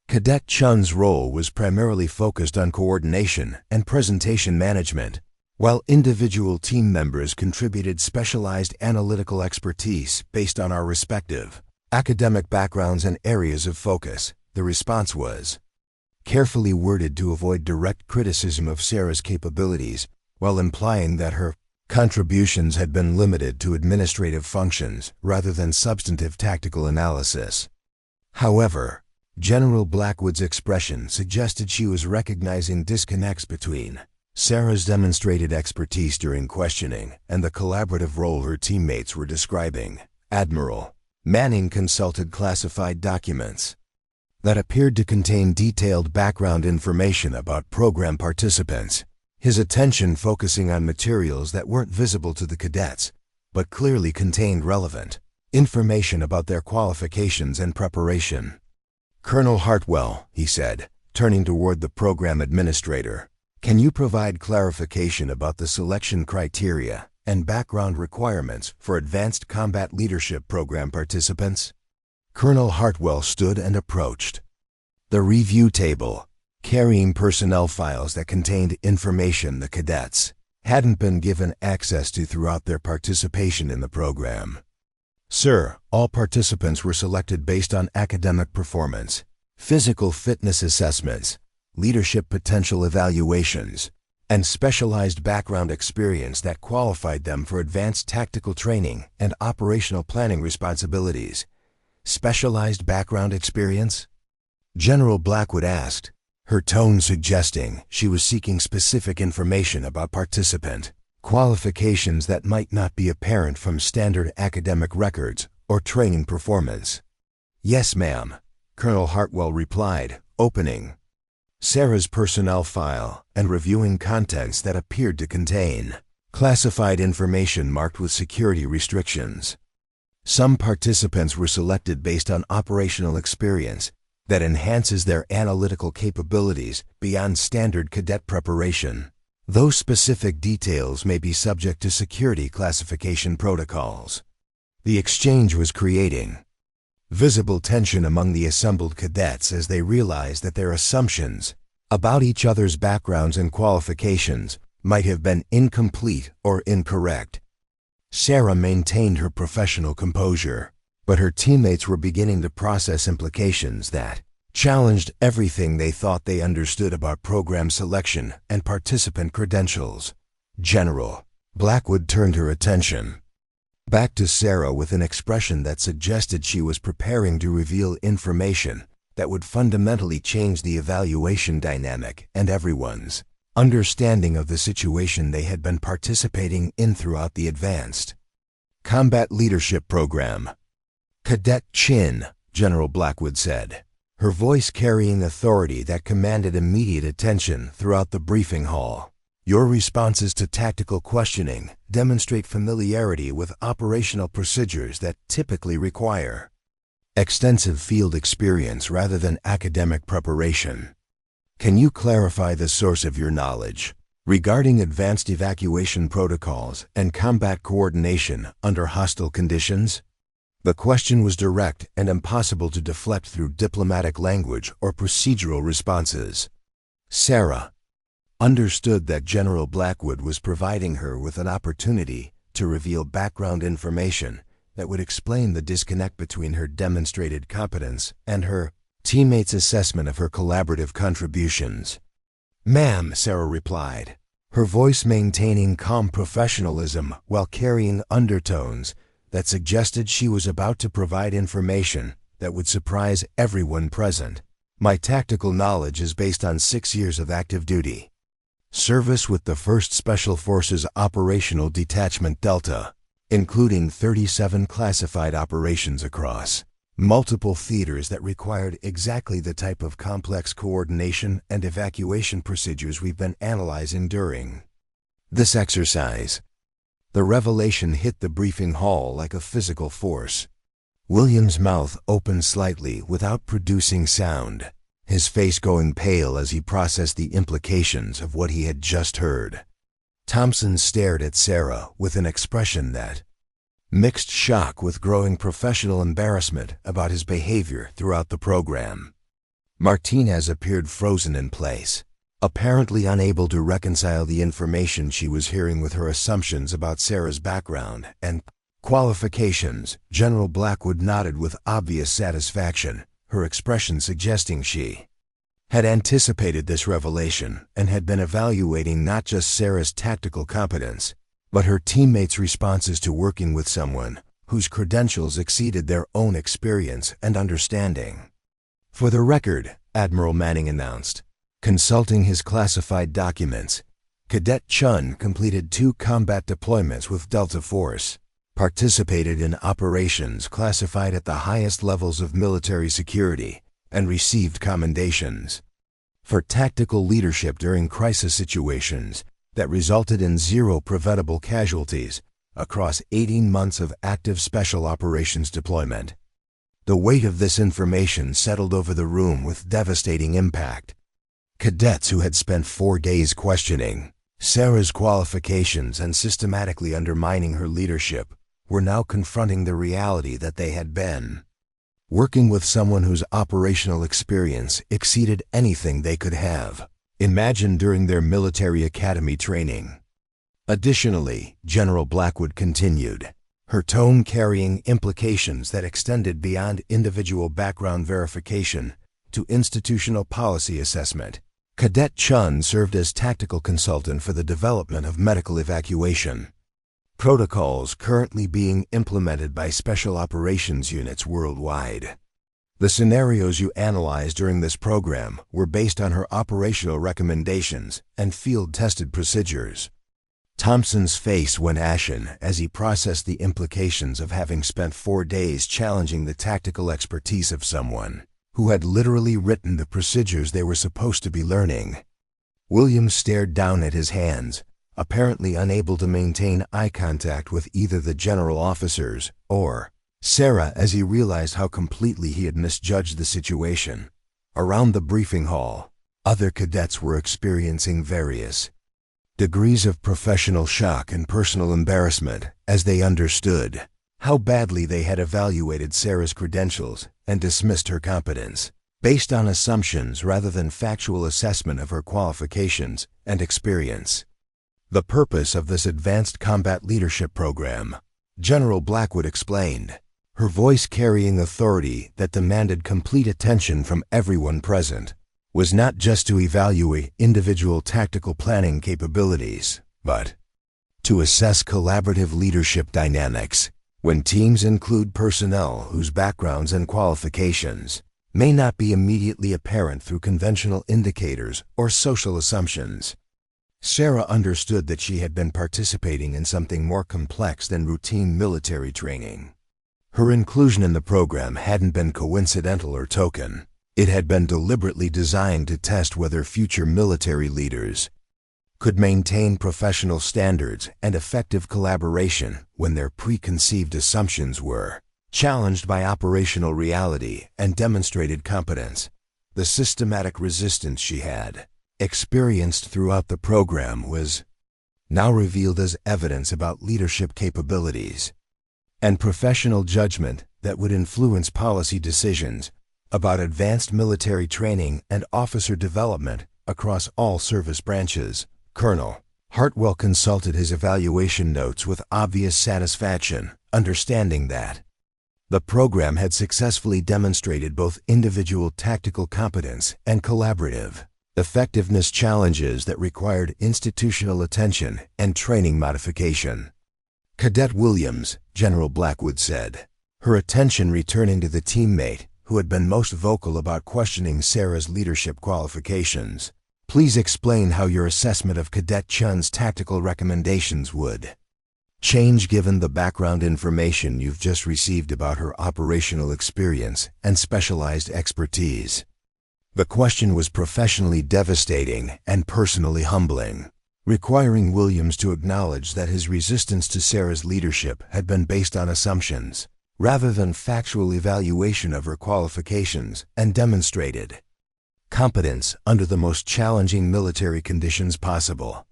Cadet Chun's role was primarily focused on coordination and presentation management, while individual team members contributed specialized analytical expertise based on our respective academic backgrounds and areas of focus. The response was carefully worded to avoid direct criticism of Sarah's capabilities, while implying that her contributions had been limited to administrative functions rather than substantive tactical analysis. However, General Blackwood's expression suggested she was recognizing disconnects between Sarah's demonstrated expertise during questioning and the collaborative role her teammates were describing. Admiral Manning consulted classified documents that appeared to contain detailed background information about program participants, his attention focusing on materials that weren't visible to the cadets, but clearly contained relevant information about their qualifications and preparation. "Colonel Hartwell," he said, turning toward the program administrator, "can you provide clarification about the selection criteria and background requirements for Advanced Combat Leadership Program participants?" Colonel Hartwell stood and approached the review table, carrying personnel files that contained information the cadets hadn't been given access to throughout their participation in the program. "Sir, all participants were selected based on academic performance, physical fitness assessments, leadership potential evaluations, and specialized background experience that qualified them for advanced tactical training and operational planning responsibilities." "Specialized background experience?" General Blackwood asked, her tone suggesting she was seeking specific information about participant qualifications that might not be apparent from standard academic records or training performance. "Yes, ma'am," Colonel Hartwell replied, opening Sarah's personnel file and reviewing contents that appeared to contain classified information marked with security restrictions. "Some participants were selected based on operational experience that enhances their analytical capabilities beyond standard cadet preparation. Those specific details may be subject to security classification protocols." The exchange was creating visible tension among the assembled cadets as they realized that their assumptions about each other's backgrounds and qualifications might have been incomplete or incorrect. Sarah maintained her professional composure, but her teammates were beginning to process implications that challenged everything they thought they understood about program selection and participant credentials. General Blackwood turned her attention back to Sarah with an expression that suggested she was preparing to reveal information that would fundamentally change the evaluation dynamic and everyone's understanding of the situation they had been participating in throughout the Advanced Combat Leadership Program. "Cadet Chin," General Blackwood said, her voice carrying authority that commanded immediate attention throughout the briefing hall. "Your responses to tactical questioning demonstrate familiarity with operational procedures that typically require extensive field experience rather than academic preparation. Can you clarify the source of your knowledge regarding advanced evacuation protocols and combat coordination under hostile conditions?" The question was direct and impossible to deflect through diplomatic language or procedural responses. Sarah understood that General Blackwood was providing her with an opportunity to reveal background information that would explain the disconnect between her demonstrated competence and her teammates' assessment of her collaborative contributions. "Ma'am," Sarah replied, her voice maintaining calm professionalism while carrying undertones that suggested she was about to provide information that would surprise everyone present. "My tactical knowledge is based on 6 years of active duty service with the 1st Special Forces Operational Detachment Delta, including 37 classified operations across multiple theaters that required exactly the type of complex coordination and evacuation procedures we've been analyzing during this exercise." The revelation hit the briefing hall like a physical force. William's mouth opened slightly without producing sound, his face going pale as he processed the implications of what he had just heard. Thompson stared at Sarah with an expression that mixed shock with growing professional embarrassment about his behavior throughout the program. Martinez appeared frozen in place, apparently unable to reconcile the information she was hearing with her assumptions about Sarah's background and qualifications. General Blackwood nodded with obvious satisfaction, her expression suggesting she had anticipated this revelation and had been evaluating not just Sarah's tactical competence, but her teammates' responses to working with someone whose credentials exceeded their own experience and understanding. "For the record," Admiral Manning announced, consulting his classified documents, Cadet Chen completed 2 combat deployments with Delta Force, participated in operations classified at the highest levels of military security, and received commendations for tactical leadership during crisis situations that resulted in 0 preventable casualties across 18 months of active special operations deployment. The weight of this information settled over the room with devastating impact. Cadets who had spent 4 days questioning Sarah's qualifications and systematically undermining her leadership were now confronting the reality that they had been working with someone whose operational experience exceeded anything they could have imagined during their military academy training. Additionally, General Blackwood continued, her tone carrying implications that extended beyond individual background verification to institutional policy assessment. Cadet Chen served as tactical consultant for the development of medical evacuation protocols currently being implemented by special operations units worldwide. The scenarios you analyzed during this program were based on her operational recommendations and field-tested procedures. Thompson's face went ashen as he processed the implications of having spent 4 days challenging the tactical expertise of someone who had literally written the procedures they were supposed to be learning. Williams stared down at his hands, apparently unable to maintain eye contact with either the general officers or Sarah as he realized how completely he had misjudged the situation. Around the briefing hall, other cadets were experiencing various degrees of professional shock and personal embarrassment as they understood how badly they had evaluated Sarah's credentials and dismissed her competence based on assumptions rather than factual assessment of her qualifications and experience. The purpose of this advanced combat leadership program, General Blackwood explained, her voice carrying authority that demanded complete attention from everyone present, was not just to evaluate individual tactical planning capabilities, but to assess collaborative leadership dynamics when teams include personnel whose backgrounds and qualifications may not be immediately apparent through conventional indicators or social assumptions. Sarah understood that she had been participating in something more complex than routine military training. Her inclusion in the program hadn't been coincidental or token. It had been deliberately designed to test whether future military leaders could maintain professional standards and effective collaboration when their preconceived assumptions were challenged by operational reality and demonstrated competence. The systematic resistance she had experienced throughout the program was now revealed as evidence about leadership capabilities and professional judgment that would influence policy decisions about advanced military training and officer development across all service branches. Colonel Hartwell consulted his evaluation notes with obvious satisfaction, understanding that the program had successfully demonstrated both individual tactical competence and collaborative effectiveness challenges that required institutional attention and training modification. Cadet Williams, General Blackwood said, her attention returning to the teammate who had been most vocal about questioning Sarah's leadership qualifications. Please explain how your assessment of Cadet Chen's tactical recommendations would change given the background information you've just received about her operational experience and specialized expertise. The question was professionally devastating and personally humbling, requiring Williams to acknowledge that his resistance to Sarah's leadership had been based on assumptions, rather than factual evaluation of her qualifications, and demonstrated competence under the most challenging military conditions possible.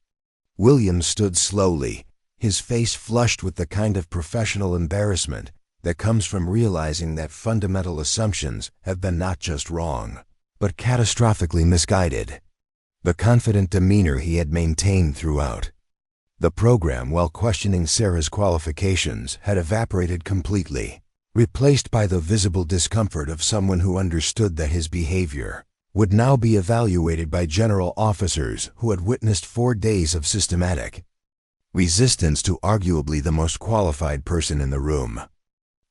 Williams stood slowly, his face flushed with the kind of professional embarrassment that comes from realizing that fundamental assumptions have been not just wrong, but catastrophically misguided. The confident demeanor he had maintained throughout the program while questioning Sarah's qualifications had evaporated completely, replaced by the visible discomfort of someone who understood that his behavior would now be evaluated by general officers who had witnessed 4 days of systematic resistance to arguably the most qualified person in the room.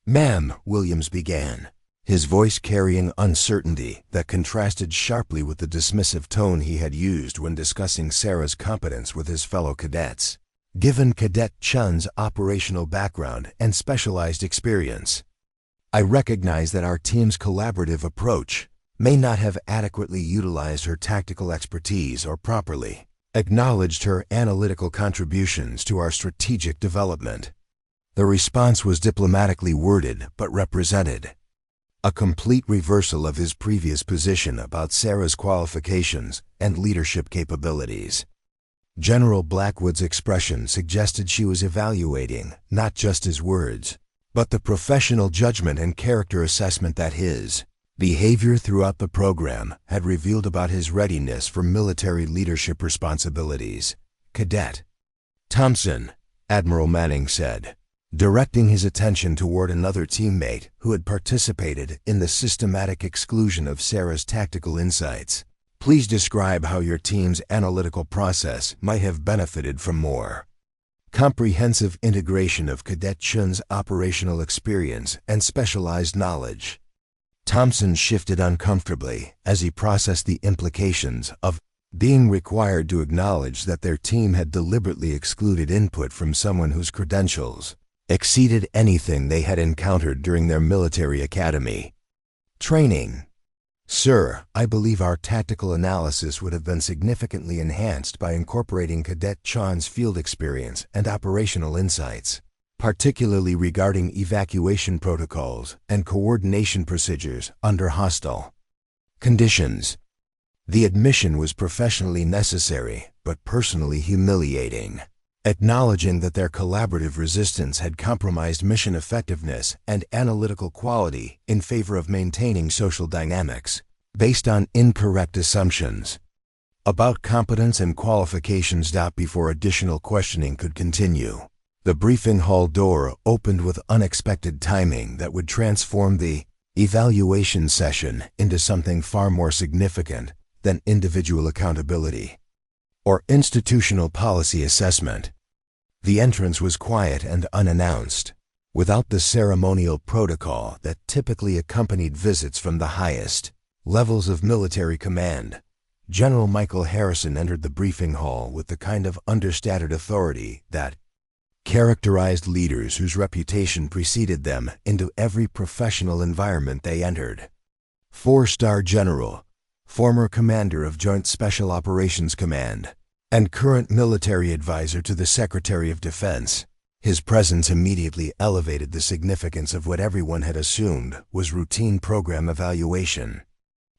"Ma'am," Williams began, his voice carrying uncertainty that contrasted sharply with the dismissive tone he had used when discussing Sarah's competence with his fellow cadets. Given Cadet Chen's operational background and specialized experience, I recognize that our team's collaborative approach may not have adequately utilized her tactical expertise or properly acknowledged her analytical contributions to our strategic development. The response was diplomatically worded but represented a complete reversal of his previous position about Sarah's qualifications and leadership capabilities. General Blackwood's expression suggested she was evaluating not just his words, but the professional judgment and character assessment that his behavior throughout the program had revealed about his readiness for military leadership responsibilities. "Cadet Thompson," Admiral Manning said, directing his attention toward another teammate who had participated in the systematic exclusion of Sarah's tactical insights, "please describe how your team's analytical process might have benefited from more comprehensive integration of Cadet Chen's operational experience and specialized knowledge." Thompson shifted uncomfortably as he processed the implications of being required to acknowledge that their team had deliberately excluded input from someone whose credentials exceeded anything they had encountered during their military academy training. "Sir, I believe our tactical analysis would have been significantly enhanced by incorporating Cadet Chen's field experience and operational insights, particularly regarding evacuation protocols and coordination procedures under hostile conditions." The admission was professionally necessary, but personally humiliating. Acknowledging that their collaborative resistance had compromised mission effectiveness and analytical quality in favor of maintaining social dynamics based on incorrect assumptions about competence and qualifications. Before additional questioning could continue, the briefing hall door opened with unexpected timing that would transform the evaluation session into something far more significant than individual accountability or institutional policy assessment. The entrance was quiet and unannounced, without the ceremonial protocol that typically accompanied visits from the highest levels of military command. General Michael Harrison entered the briefing hall with the kind of understated authority that characterized leaders whose reputation preceded them into every professional environment they entered. 4-star general, former commander of Joint Special Operations Command, and current military advisor to the Secretary of Defense, his presence immediately elevated the significance of what everyone had assumed was routine program evaluation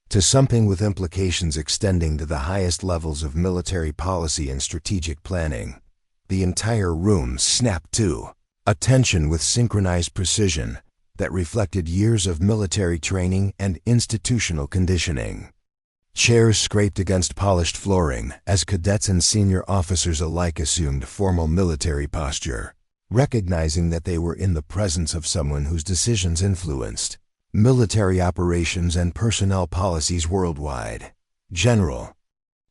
to something with implications extending to the highest levels of military policy and strategic planning. The entire room snapped to attention with synchronized precision that reflected years of military training and institutional conditioning. Chairs scraped against polished flooring as cadets and senior officers alike assumed formal military posture, recognizing that they were in the presence of someone whose decisions influenced military operations and personnel policies worldwide. General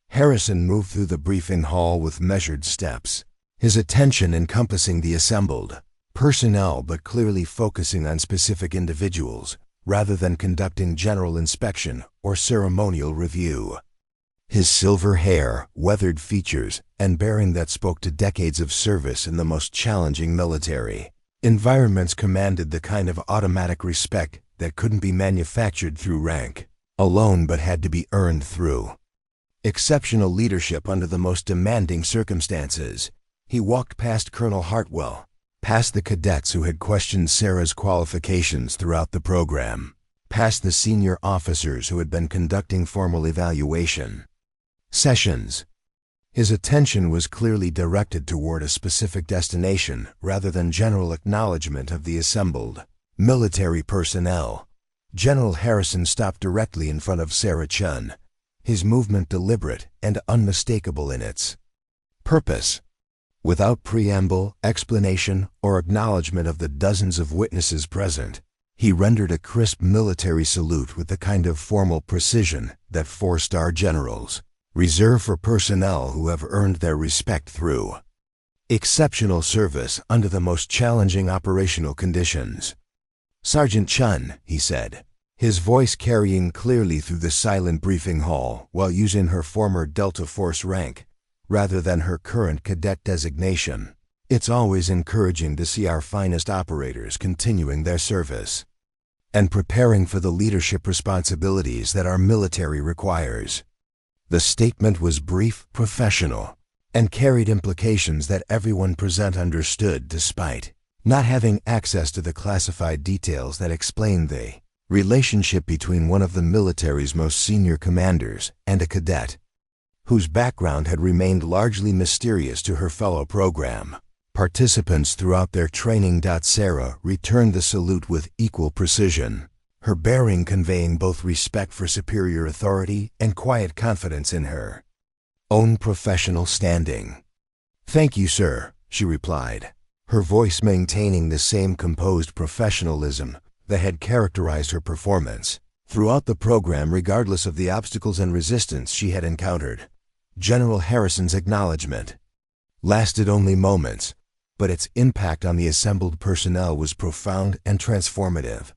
Harrison moved through the briefing hall with measured steps, his attention encompassing the assembled personnel but clearly focusing on specific individuals rather than conducting general inspection or ceremonial review. His silver hair, weathered features, and bearing that spoke to decades of service in the most challenging military environments commanded the kind of automatic respect that couldn't be manufactured through rank alone but had to be earned through exceptional leadership under the most demanding circumstances. He walked past Colonel Hartwell, past the cadets who had questioned Sarah's qualifications throughout the program, past the senior officers who had been conducting formal evaluation sessions. His attention was clearly directed toward a specific destination rather than general acknowledgement of the assembled military personnel. General Harrison stopped directly in front of Sarah Chen, his movement deliberate and unmistakable in its purpose. Without preamble, explanation, or acknowledgement of the dozens of witnesses present, he rendered a crisp military salute with the kind of formal precision that 4-star generals reserve for personnel who have earned their respect through exceptional service under the most challenging operational conditions. "Sergeant Chen," he said, his voice carrying clearly through the silent briefing hall while using her former Delta Force rank rather than her current cadet designation. "It's always encouraging to see our finest operators continuing their service and preparing for the leadership responsibilities that our military requires." The statement was brief, professional, and carried implications that everyone present understood despite not having access to the classified details that explained the relationship between one of the military's most senior commanders and a cadet whose background had remained largely mysterious to her fellow program participants throughout their training. Sarah returned the salute with equal precision, her bearing conveying both respect for superior authority and quiet confidence in her own professional standing. "Thank you, sir," she replied, her voice maintaining the same composed professionalism that had characterized her performance throughout the program regardless of the obstacles and resistance she had encountered. General Harrison's acknowledgement lasted only moments, but its impact on the assembled personnel was profound and transformative.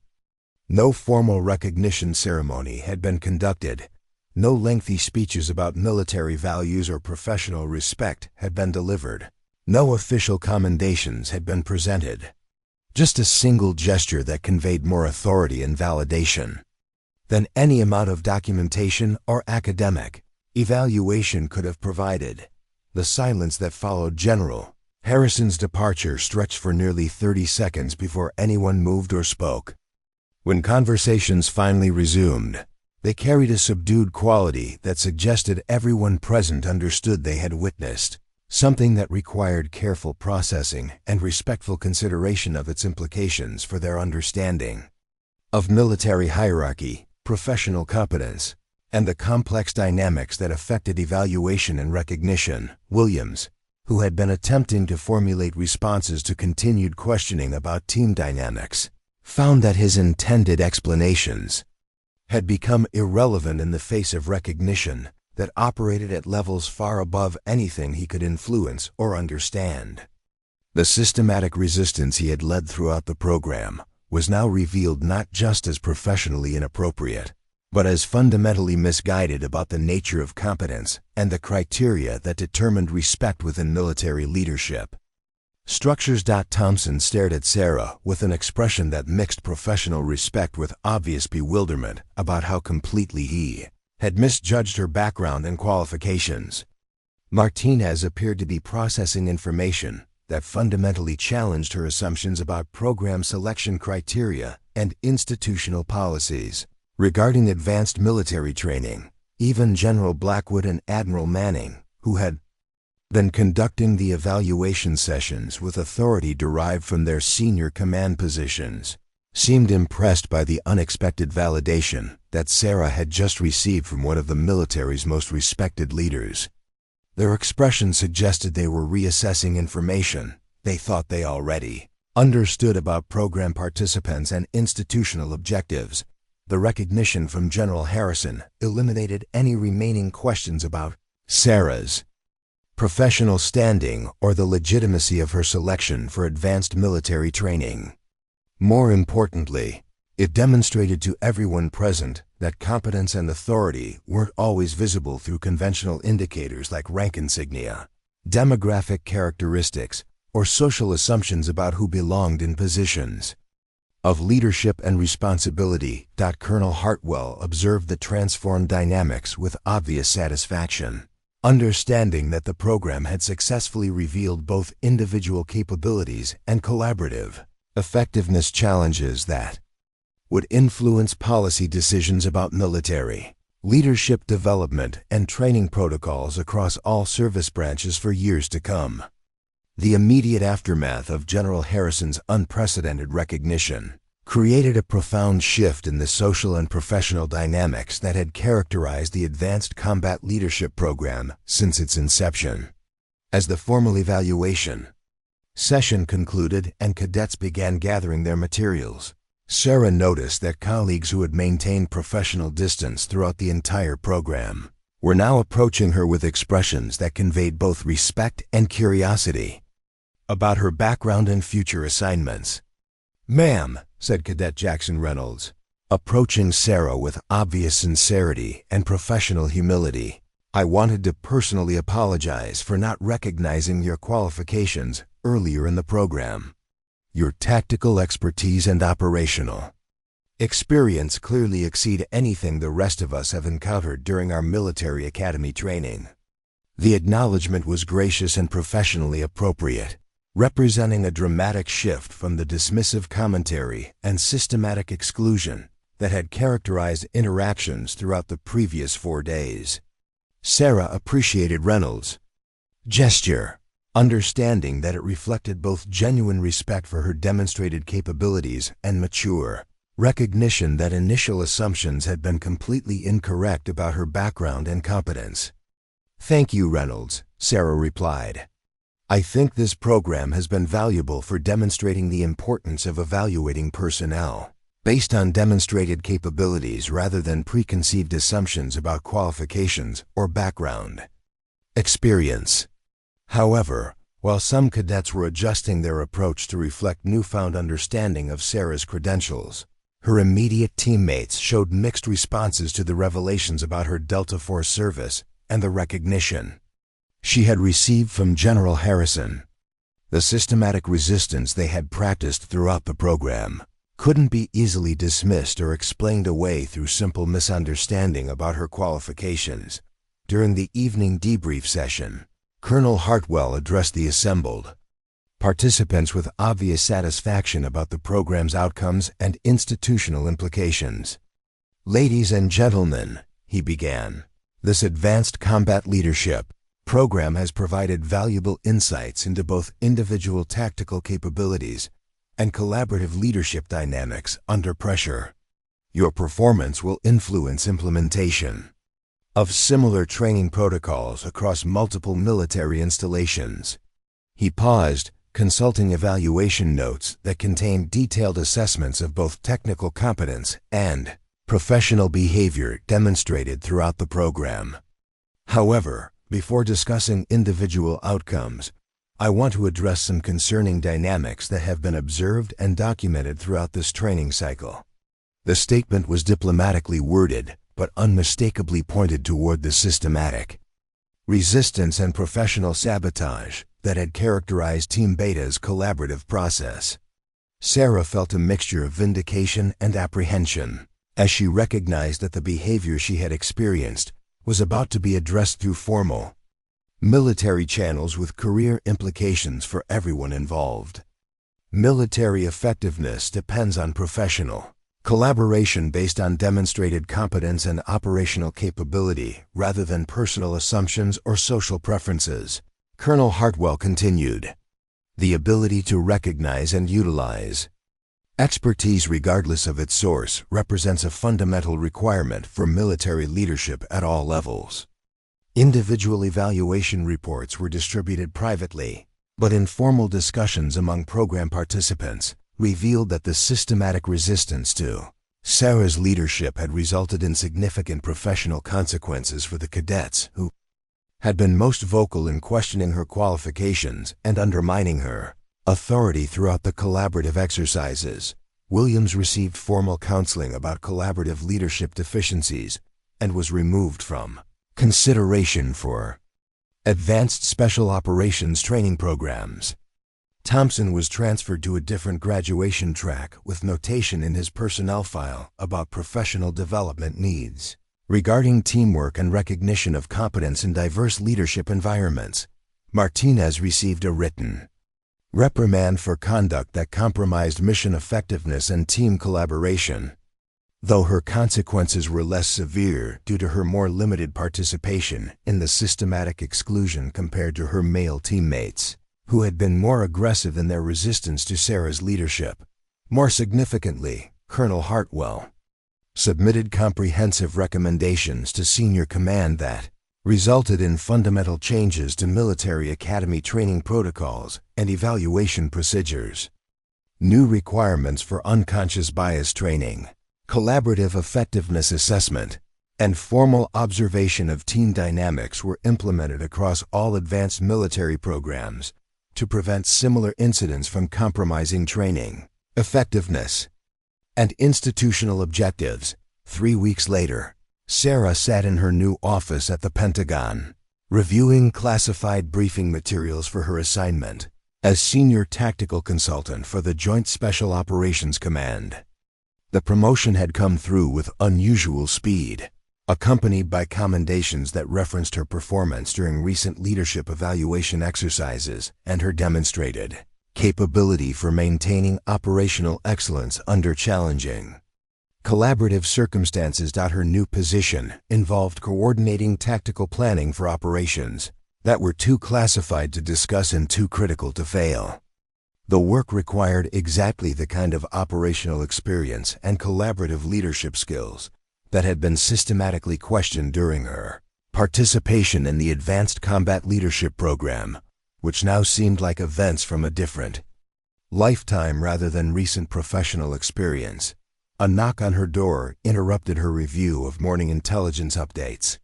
No formal recognition ceremony had been conducted, no lengthy speeches about military values or professional respect had been delivered, no official commendations had been presented. Just a single gesture that conveyed more authority and validation than any amount of documentation or academic evaluation could have provided. The silence that followed General Harrison's departure stretched for nearly 30 seconds before anyone moved or spoke. When conversations finally resumed, they carried a subdued quality that suggested everyone present understood they had witnessed something that required careful processing and respectful consideration of its implications for their understanding of military hierarchy, professional competence, and the complex dynamics that affected evaluation and recognition. Williams, who had been attempting to formulate responses to continued questioning about team dynamics, found that his intended explanations had become irrelevant in the face of recognition that operated at levels far above anything he could influence or understand. The systematic resistance he had led throughout the program was now revealed not just as professionally inappropriate, but as fundamentally misguided about the nature of competence and the criteria that determined respect within military leadership. Structures. Thompson stared at Sarah with an expression that mixed professional respect with obvious bewilderment about how completely he had misjudged her background and qualifications. Martinez appeared to be processing information that fundamentally challenged her assumptions about program selection criteria and institutional policies regarding advanced military training. Even General Blackwood and Admiral Manning, who had been conducting the evaluation sessions with authority derived from their senior command positions, seemed impressed by the unexpected validation that Sarah had just received from one of the military's most respected leaders. Their expression suggested they were reassessing information they thought they already understood about program participants and institutional objectives. The recognition from General Harrison eliminated any remaining questions about Sarah's professional standing or the legitimacy of her selection for advanced military training. More importantly, it demonstrated to everyone present that competence and authority weren't always visible through conventional indicators like rank insignia, demographic characteristics, or social assumptions about who belonged in positions of leadership and responsibility. Colonel Hartwell observed the transformed dynamics with obvious satisfaction, understanding that the program had successfully revealed both individual capabilities and collaborative effectiveness challenges that would influence policy decisions about military leadership development and training protocols across all service branches for years to come. The immediate aftermath of General Harrison's unprecedented recognition created a profound shift in the social and professional dynamics that had characterized the Advanced Combat Leadership Program since its inception. As the formal evaluation session concluded and cadets began gathering their materials, Sarah noticed that colleagues who had maintained professional distance throughout the entire program were now approaching her with expressions that conveyed both respect and curiosity about her background and future assignments. "Ma'am," said Cadet Jackson Reynolds, approaching Sarah with obvious sincerity and professional humility, "I wanted to personally apologize for not recognizing your qualifications earlier in the program. Your tactical expertise and operational experience clearly exceed anything the rest of us have encountered during our military academy training." The acknowledgement was gracious and professionally appropriate, representing a dramatic shift from the dismissive commentary and systematic exclusion that had characterized interactions throughout the previous 4 days. Sarah appreciated Reynolds' gesture, understanding that it reflected both genuine respect for her demonstrated capabilities and mature recognition that initial assumptions had been completely incorrect about her background and competence. "Thank you, Reynolds," Sarah replied. "I think this program has been valuable for demonstrating the importance of evaluating personnel based on demonstrated capabilities rather than preconceived assumptions about qualifications or background experience." However, while some cadets were adjusting their approach to reflect newfound understanding of Sarah's credentials, her immediate teammates showed mixed responses to the revelations about her Delta Force service and the recognition she had received from General Harrison. The systematic resistance they had practiced throughout the program couldn't be easily dismissed or explained away through simple misunderstanding about her qualifications. During the evening debrief session, Colonel Hartwell addressed the assembled participants with obvious satisfaction about the program's outcomes and institutional implications. "Ladies and gentlemen," he began, "this Advanced Combat Leadership program has provided valuable insights into both individual tactical capabilities and collaborative leadership dynamics under pressure. Your performance will influence implementation of similar training protocols across multiple military installations." He paused, consulting evaluation notes that contained detailed assessments of both technical competence and professional behavior demonstrated throughout the program. "However, before discussing individual outcomes, I want to address some concerning dynamics that have been observed and documented throughout this training cycle." The statement was diplomatically worded, but unmistakably pointed toward the systematic resistance and professional sabotage that had characterized Team Beta's collaborative process. Sarah felt a mixture of vindication and apprehension as she recognized that the behavior she had experienced was about to be addressed through formal military channels with career implications for everyone involved. Military effectiveness depends on professional collaboration based on demonstrated competence and operational capability rather than personal assumptions or social preferences. Colonel Hartwell continued, "The ability to recognize and utilize expertise regardless of its source represents a fundamental requirement for military leadership at all levels." Individual evaluation reports were distributed privately, but informal discussions among program participants revealed that the systematic resistance to Sarah's leadership had resulted in significant professional consequences for the cadets who had been most vocal in questioning her qualifications and undermining her authority throughout the collaborative exercises. Williams received formal counseling about collaborative leadership deficiencies and was removed from consideration for advanced special operations training programs. Thompson was transferred to a different graduation track with notation in his personnel file about professional development needs regarding teamwork and recognition of competence in diverse leadership environments. Martinez received a written reprimand for conduct that compromised mission effectiveness and team collaboration. though her consequences were less severe due to her more limited participation in the systematic exclusion compared to her male teammates, who had been more aggressive in their resistance to Sarah's leadership. More significantly, Colonel Hartwell submitted comprehensive recommendations to senior command that resulted in fundamental changes to military academy training protocols and evaluation procedures. New requirements for unconscious bias training, collaborative effectiveness assessment, and formal observation of team dynamics were implemented across all advanced military programs to prevent similar incidents from compromising training, effectiveness, and institutional objectives. 3 weeks later, Sarah sat in her new office at the Pentagon, reviewing classified briefing materials for her assignment as Senior Tactical Consultant for the Joint Special Operations Command. The promotion had come through with unusual speed, accompanied by commendations that referenced her performance during recent leadership evaluation exercises and her demonstrated capability for maintaining operational excellence under challenging collaborative circumstances. Her new position involved coordinating tactical planning for operations that were too classified to discuss and too critical to fail. The work required exactly the kind of operational experience and collaborative leadership skills that had been systematically questioned during her participation in the Advanced Combat Leadership Program, which now seemed like events from a different lifetime rather than recent professional experience. A knock on her door interrupted her review of morning intelligence updates.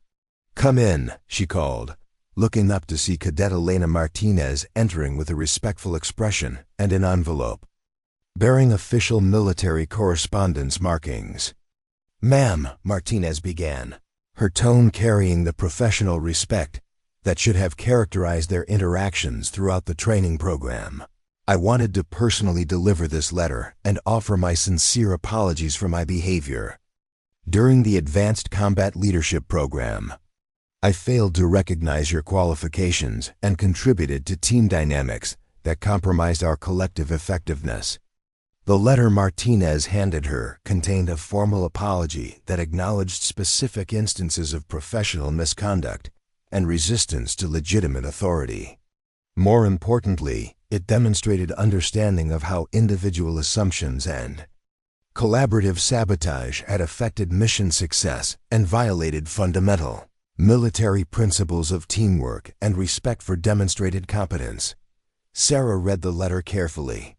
"Come in," she called, looking up to see Cadet Elena Martinez entering with a respectful expression and an envelope bearing official military correspondence markings. "Ma'am," Martinez began, her tone carrying the professional respect that should have characterized their interactions throughout the training program. "I wanted to personally deliver this letter and offer my sincere apologies for my behavior. During the Advanced Combat Leadership Program, I failed to recognize your qualifications and contributed to team dynamics that compromised our collective effectiveness." The letter Martinez handed her contained a formal apology that acknowledged specific instances of professional misconduct and resistance to legitimate authority. More importantly, it demonstrated understanding of how individual assumptions and collaborative sabotage had affected mission success and violated fundamental military principles of teamwork and respect for demonstrated competence. Sarah read the letter carefully,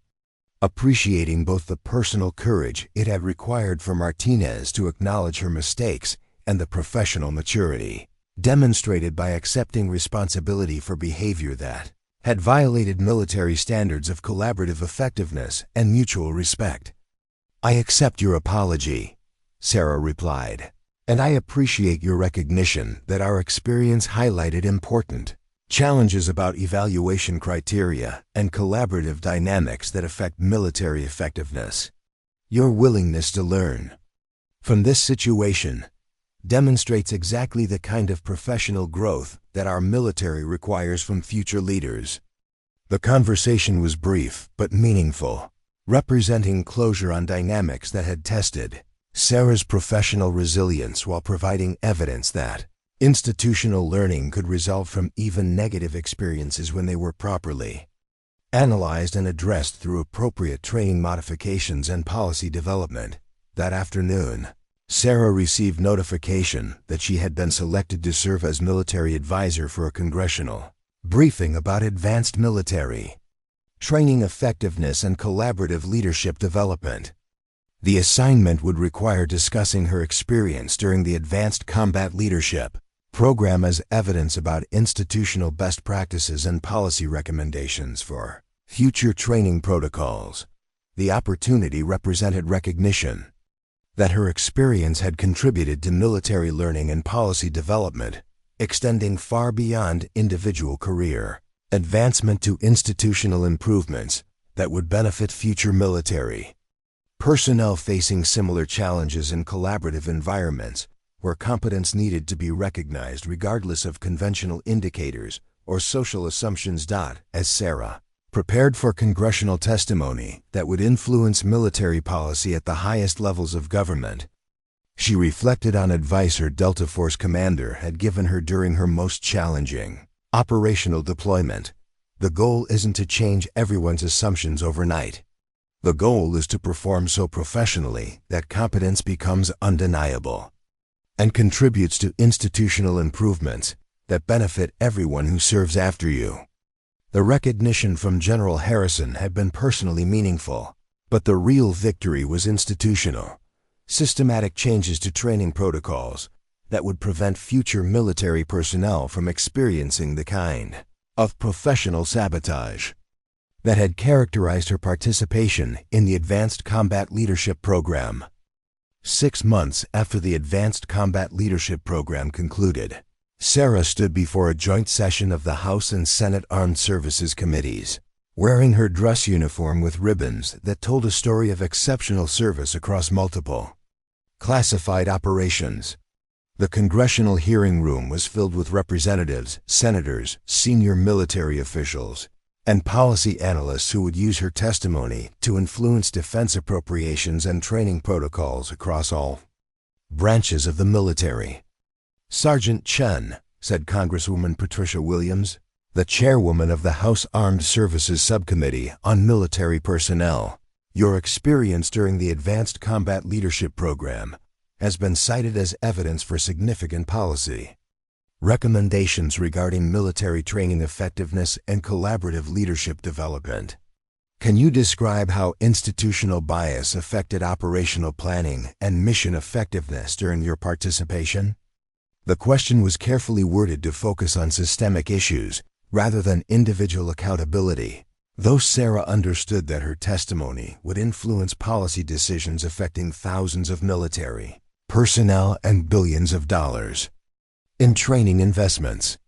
appreciating both the personal courage it had required for Martinez to acknowledge her mistakes and the professional maturity demonstrated by accepting responsibility for behavior that had violated military standards of collaborative effectiveness and mutual respect. "I accept your apology," Sarah replied, "and I appreciate your recognition that our experience highlighted important challenges about evaluation criteria and collaborative dynamics that affect military effectiveness. Your willingness to learn from this situation demonstrates exactly the kind of professional growth that our military requires from future leaders." The conversation was brief but meaningful, representing closure on dynamics that had tested Sarah's professional resilience while providing evidence that institutional learning could result from even negative experiences when they were properly analyzed and addressed through appropriate training modifications and policy development. That afternoon, Sarah received notification that she had been selected to serve as military advisor for a congressional briefing about advanced military training effectiveness and collaborative leadership development. The assignment would require discussing her experience during the Advanced Combat Leadership Program as evidence about institutional best practices and policy recommendations for future training protocols. The opportunity represented recognition that her experience had contributed to military learning and policy development, extending far beyond individual career advancement to institutional improvements that would benefit future military personnel facing similar challenges in collaborative environments where competence needed to be recognized regardless of conventional indicators or social assumptions. As Sarah prepared for congressional testimony that would influence military policy at the highest levels of government, She reflected on advice her Delta Force commander had given her during her most challenging operational deployment. The goal isn't to change everyone's assumptions overnight. The goal is to perform so professionally that competence becomes undeniable and contributes to institutional improvements that benefit everyone who serves after you. The recognition from General Harrison had been personally meaningful, but the real victory was institutional. Systematic changes to training protocols that would prevent future military personnel from experiencing the kind of professional sabotage that had characterized her participation in the Advanced Combat Leadership Program. 6 months after the Advanced Combat Leadership Program concluded, Sarah stood before a joint session of the House and Senate Armed Services Committees, wearing her dress uniform with ribbons that told a story of exceptional service across multiple classified operations. The congressional hearing room was filled with representatives, senators, senior military officials, and policy analysts who would use her testimony to influence defense appropriations and training protocols across all branches of the military. "Sergeant Chen," said Congresswoman Patricia Williams, the chairwoman of the House Armed Services Subcommittee on Military Personnel, "your experience during the Advanced Combat Leadership Program has been cited as evidence for significant policy recommendations regarding military training effectiveness and collaborative leadership development. Can you describe how institutional bias affected operational planning and mission effectiveness during your participation?" The question was carefully worded to focus on systemic issues rather than individual accountability, though Sarah understood that her testimony would influence policy decisions affecting thousands of military personnel and billions of dollars in training investments.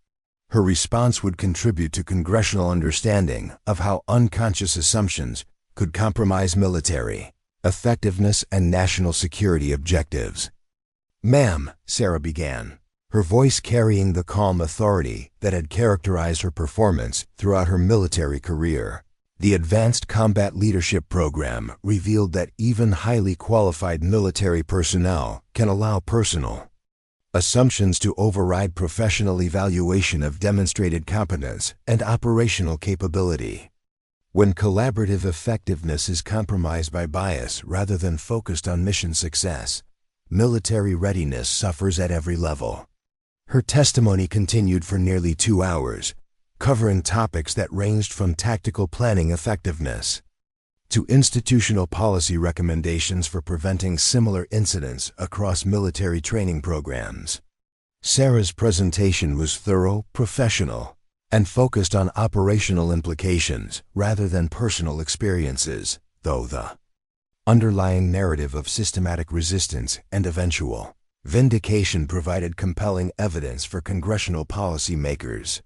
Her response would contribute to congressional understanding of how unconscious assumptions could compromise military effectiveness and national security objectives. "Ma'am," Sarah began, her voice carrying the calm authority that had characterized her performance throughout her military career. "The Advanced Combat Leadership Program revealed that even highly qualified military personnel can allow personal assumptions to override professional evaluation of demonstrated competence and operational capability. When collaborative effectiveness is compromised by bias rather than focused on mission success, military readiness suffers at every level." Her testimony continued for nearly 2 hours, covering topics that ranged from tactical planning effectiveness to institutional policy recommendations for preventing similar incidents across military training programs. Sarah's presentation was thorough, professional, and focused on operational implications rather than personal experiences, though the underlying narrative of systematic resistance and eventual vindication provided compelling evidence for congressional policymakers.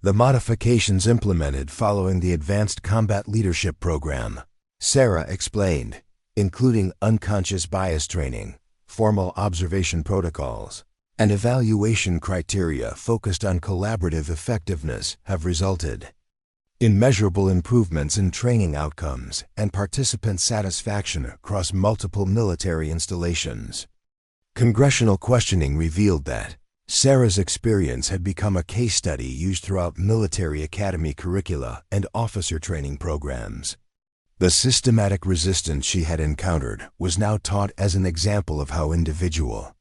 The modifications implemented following the Advanced Combat Leadership Program, Sarah explained, including unconscious bias training, formal observation protocols, and evaluation criteria focused on collaborative effectiveness, have resulted in measurable improvements in training outcomes and participant satisfaction across multiple military installations. Congressional questioning revealed that Sarah's experience had become a case study used throughout military academy curricula and officer training programs. The systematic resistance she had encountered was now taught as an example of how individual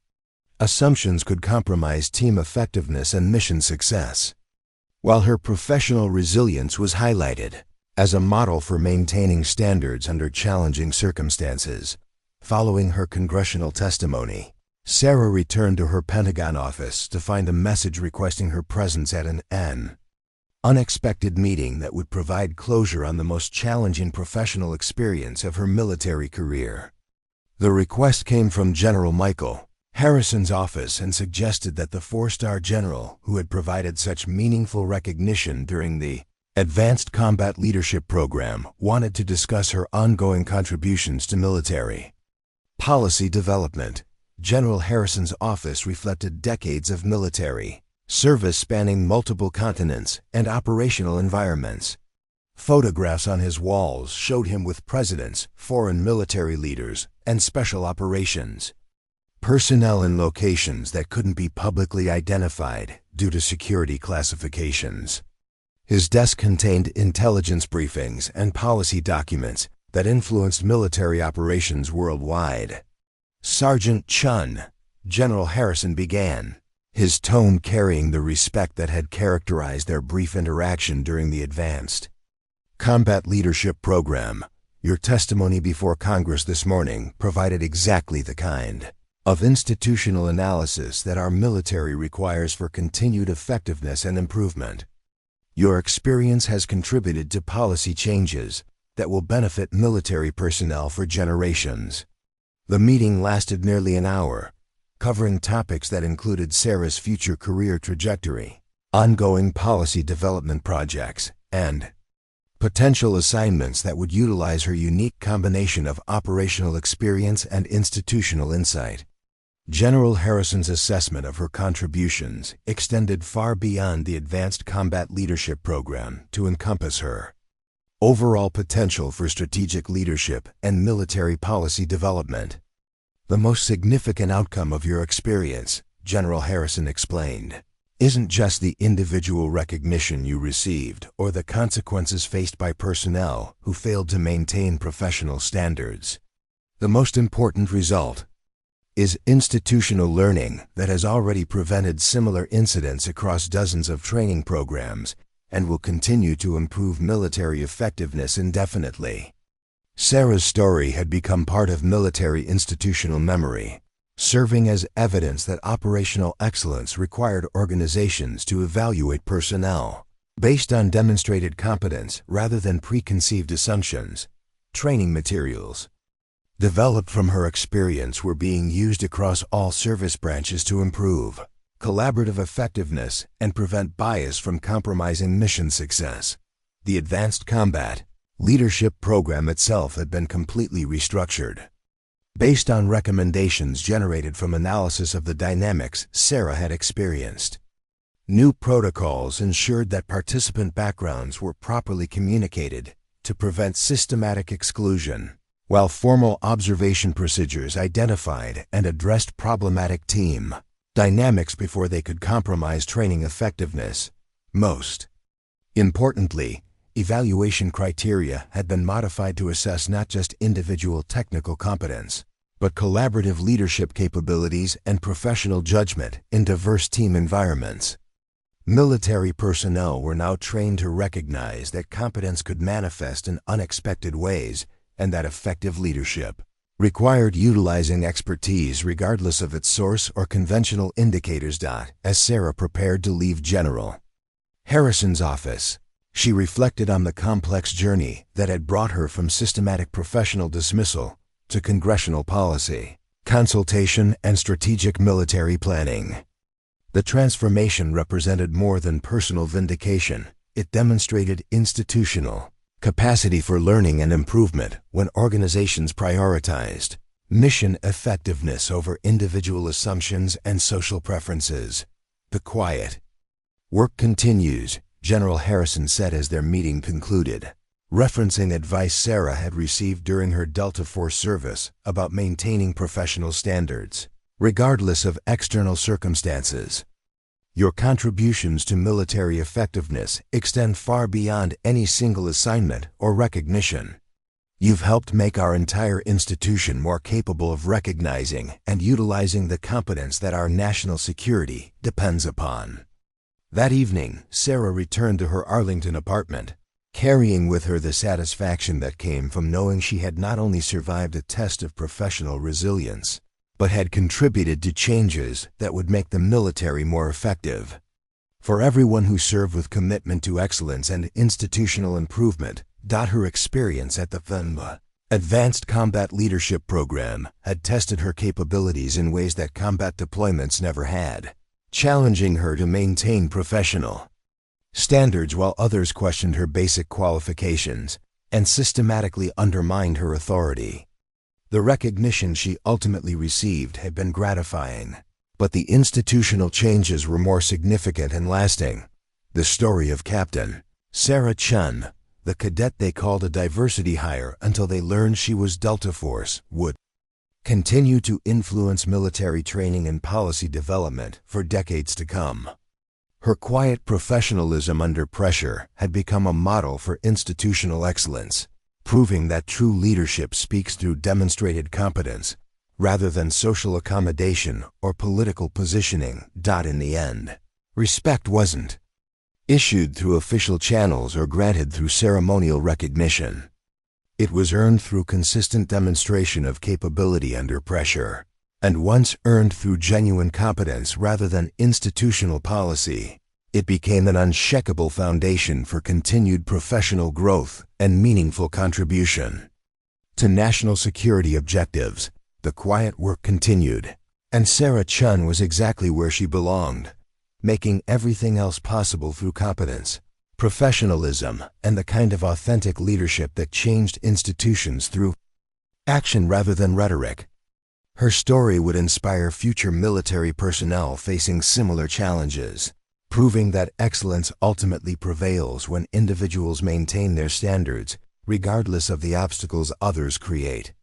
assumptions could compromise team effectiveness and mission success, while her professional resilience was highlighted as a model for maintaining standards under challenging circumstances. Following her congressional testimony, Sarah returned to her Pentagon office to find a message requesting her presence at an unexpected meeting that would provide closure on the most challenging professional experience of her military career. The request came from General Michael Harrison's office and suggested that the 4-star general who had provided such meaningful recognition during the Advanced Combat Leadership Program wanted to discuss her ongoing contributions to military policy development. General Harrison's office reflected decades of military service spanning multiple continents and operational environments. Photographs on his walls showed him with presidents, foreign military leaders, and special operations personnel in locations that couldn't be publicly identified due to security classifications. His desk contained intelligence briefings and policy documents that influenced military operations worldwide. "Sergeant Chen," General Harrison began, his tone carrying the respect that had characterized their brief interaction during the Advanced Combat Leadership Program. "Your testimony before Congress this morning provided exactly the kind of institutional analysis that our military requires for continued effectiveness and improvement. Your experience has contributed to policy changes that will benefit military personnel for generations." The meeting lasted nearly an hour, covering topics that included Sarah's future career trajectory, ongoing policy development projects, and potential assignments that would utilize her unique combination of operational experience and institutional insight. General Harrison's assessment of her contributions extended far beyond the Advanced Combat Leadership Program to encompass her overall potential for strategic leadership and military policy development. "The most significant outcome of your experience," General Harrison explained, "isn't just the individual recognition you received or the consequences faced by personnel who failed to maintain professional standards. The most important result is institutional learning that has already prevented similar incidents across dozens of training programs and will continue to improve military effectiveness indefinitely." Sarah's story had become part of military institutional memory, serving as evidence that operational excellence required organizations to evaluate personnel based on demonstrated competence rather than preconceived assumptions. Training materials developed from her experience were being used across all service branches to improve collaborative effectiveness and prevent bias from compromising mission success. The Advanced Combat Leadership Program itself had been completely restructured, based on recommendations generated from analysis of the dynamics Sarah had experienced. New protocols ensured that participant backgrounds were properly communicated to prevent systematic exclusion, while formal observation procedures identified and addressed problematic team dynamics before they could compromise training effectiveness. Most importantly, evaluation criteria had been modified to assess not just individual technical competence, but collaborative leadership capabilities and professional judgment in diverse team environments. Military personnel were now trained to recognize that competence could manifest in unexpected ways and that effective leadership required utilizing expertise regardless of its source or conventional indicators. As Sarah prepared to leave General Harrison's office, she reflected on the complex journey that had brought her from systematic professional dismissal to congressional policy, consultation, and strategic military planning. The transformation represented more than personal vindication. It demonstrated institutional capacity for learning and improvement when organizations prioritized mission effectiveness over individual assumptions and social preferences. "The quiet work continues," General Harrison said as their meeting concluded, referencing advice Sarah had received during her Delta Force service about maintaining professional standards, regardless of external circumstances. "Your contributions to military effectiveness extend far beyond any single assignment or recognition. You've helped make our entire institution more capable of recognizing and utilizing the competence that our national security depends upon." That evening, Sarah returned to her Arlington apartment, carrying with her the satisfaction that came from knowing she had not only survived a test of professional resilience, but had contributed to changes that would make the military more effective. For everyone who served with commitment to excellence and institutional improvement, her experience at the Advanced Combat Leadership Program had tested her capabilities in ways that combat deployments never had, challenging her to maintain professional standards while others questioned her basic qualifications and systematically undermined her authority. The recognition she ultimately received had been gratifying, but the institutional changes were more significant and lasting. The story of Captain Sarah Chen, the cadet they called a diversity hire until they learned she was Delta Force, would continue to influence military training and policy development for decades to come. Her quiet professionalism under pressure had become a model for institutional excellence, proving that true leadership speaks through demonstrated competence rather than social accommodation or political positioning. In the end, respect wasn't issued through official channels or granted through ceremonial recognition. It was earned through consistent demonstration of capability under pressure, and once earned through genuine competence rather than institutional policy, it became an unshakable foundation for continued professional growth and meaningful contribution to national security objectives. The quiet work continued, and Sarah Chen was exactly where she belonged, making everything else possible through competence, professionalism, and the kind of authentic leadership that changed institutions through action rather than rhetoric. Her story would inspire future military personnel facing similar challenges, proving that excellence ultimately prevails when individuals maintain their standards, regardless of the obstacles others create.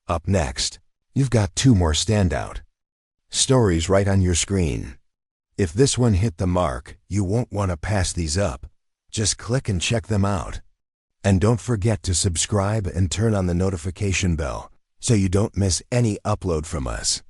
Up next, you've got two more standout stories right on your screen. If this one hit the mark, you won't want to pass these up. Just click and check them out. And don't forget to subscribe and turn on the notification bell so you don't miss any upload from us.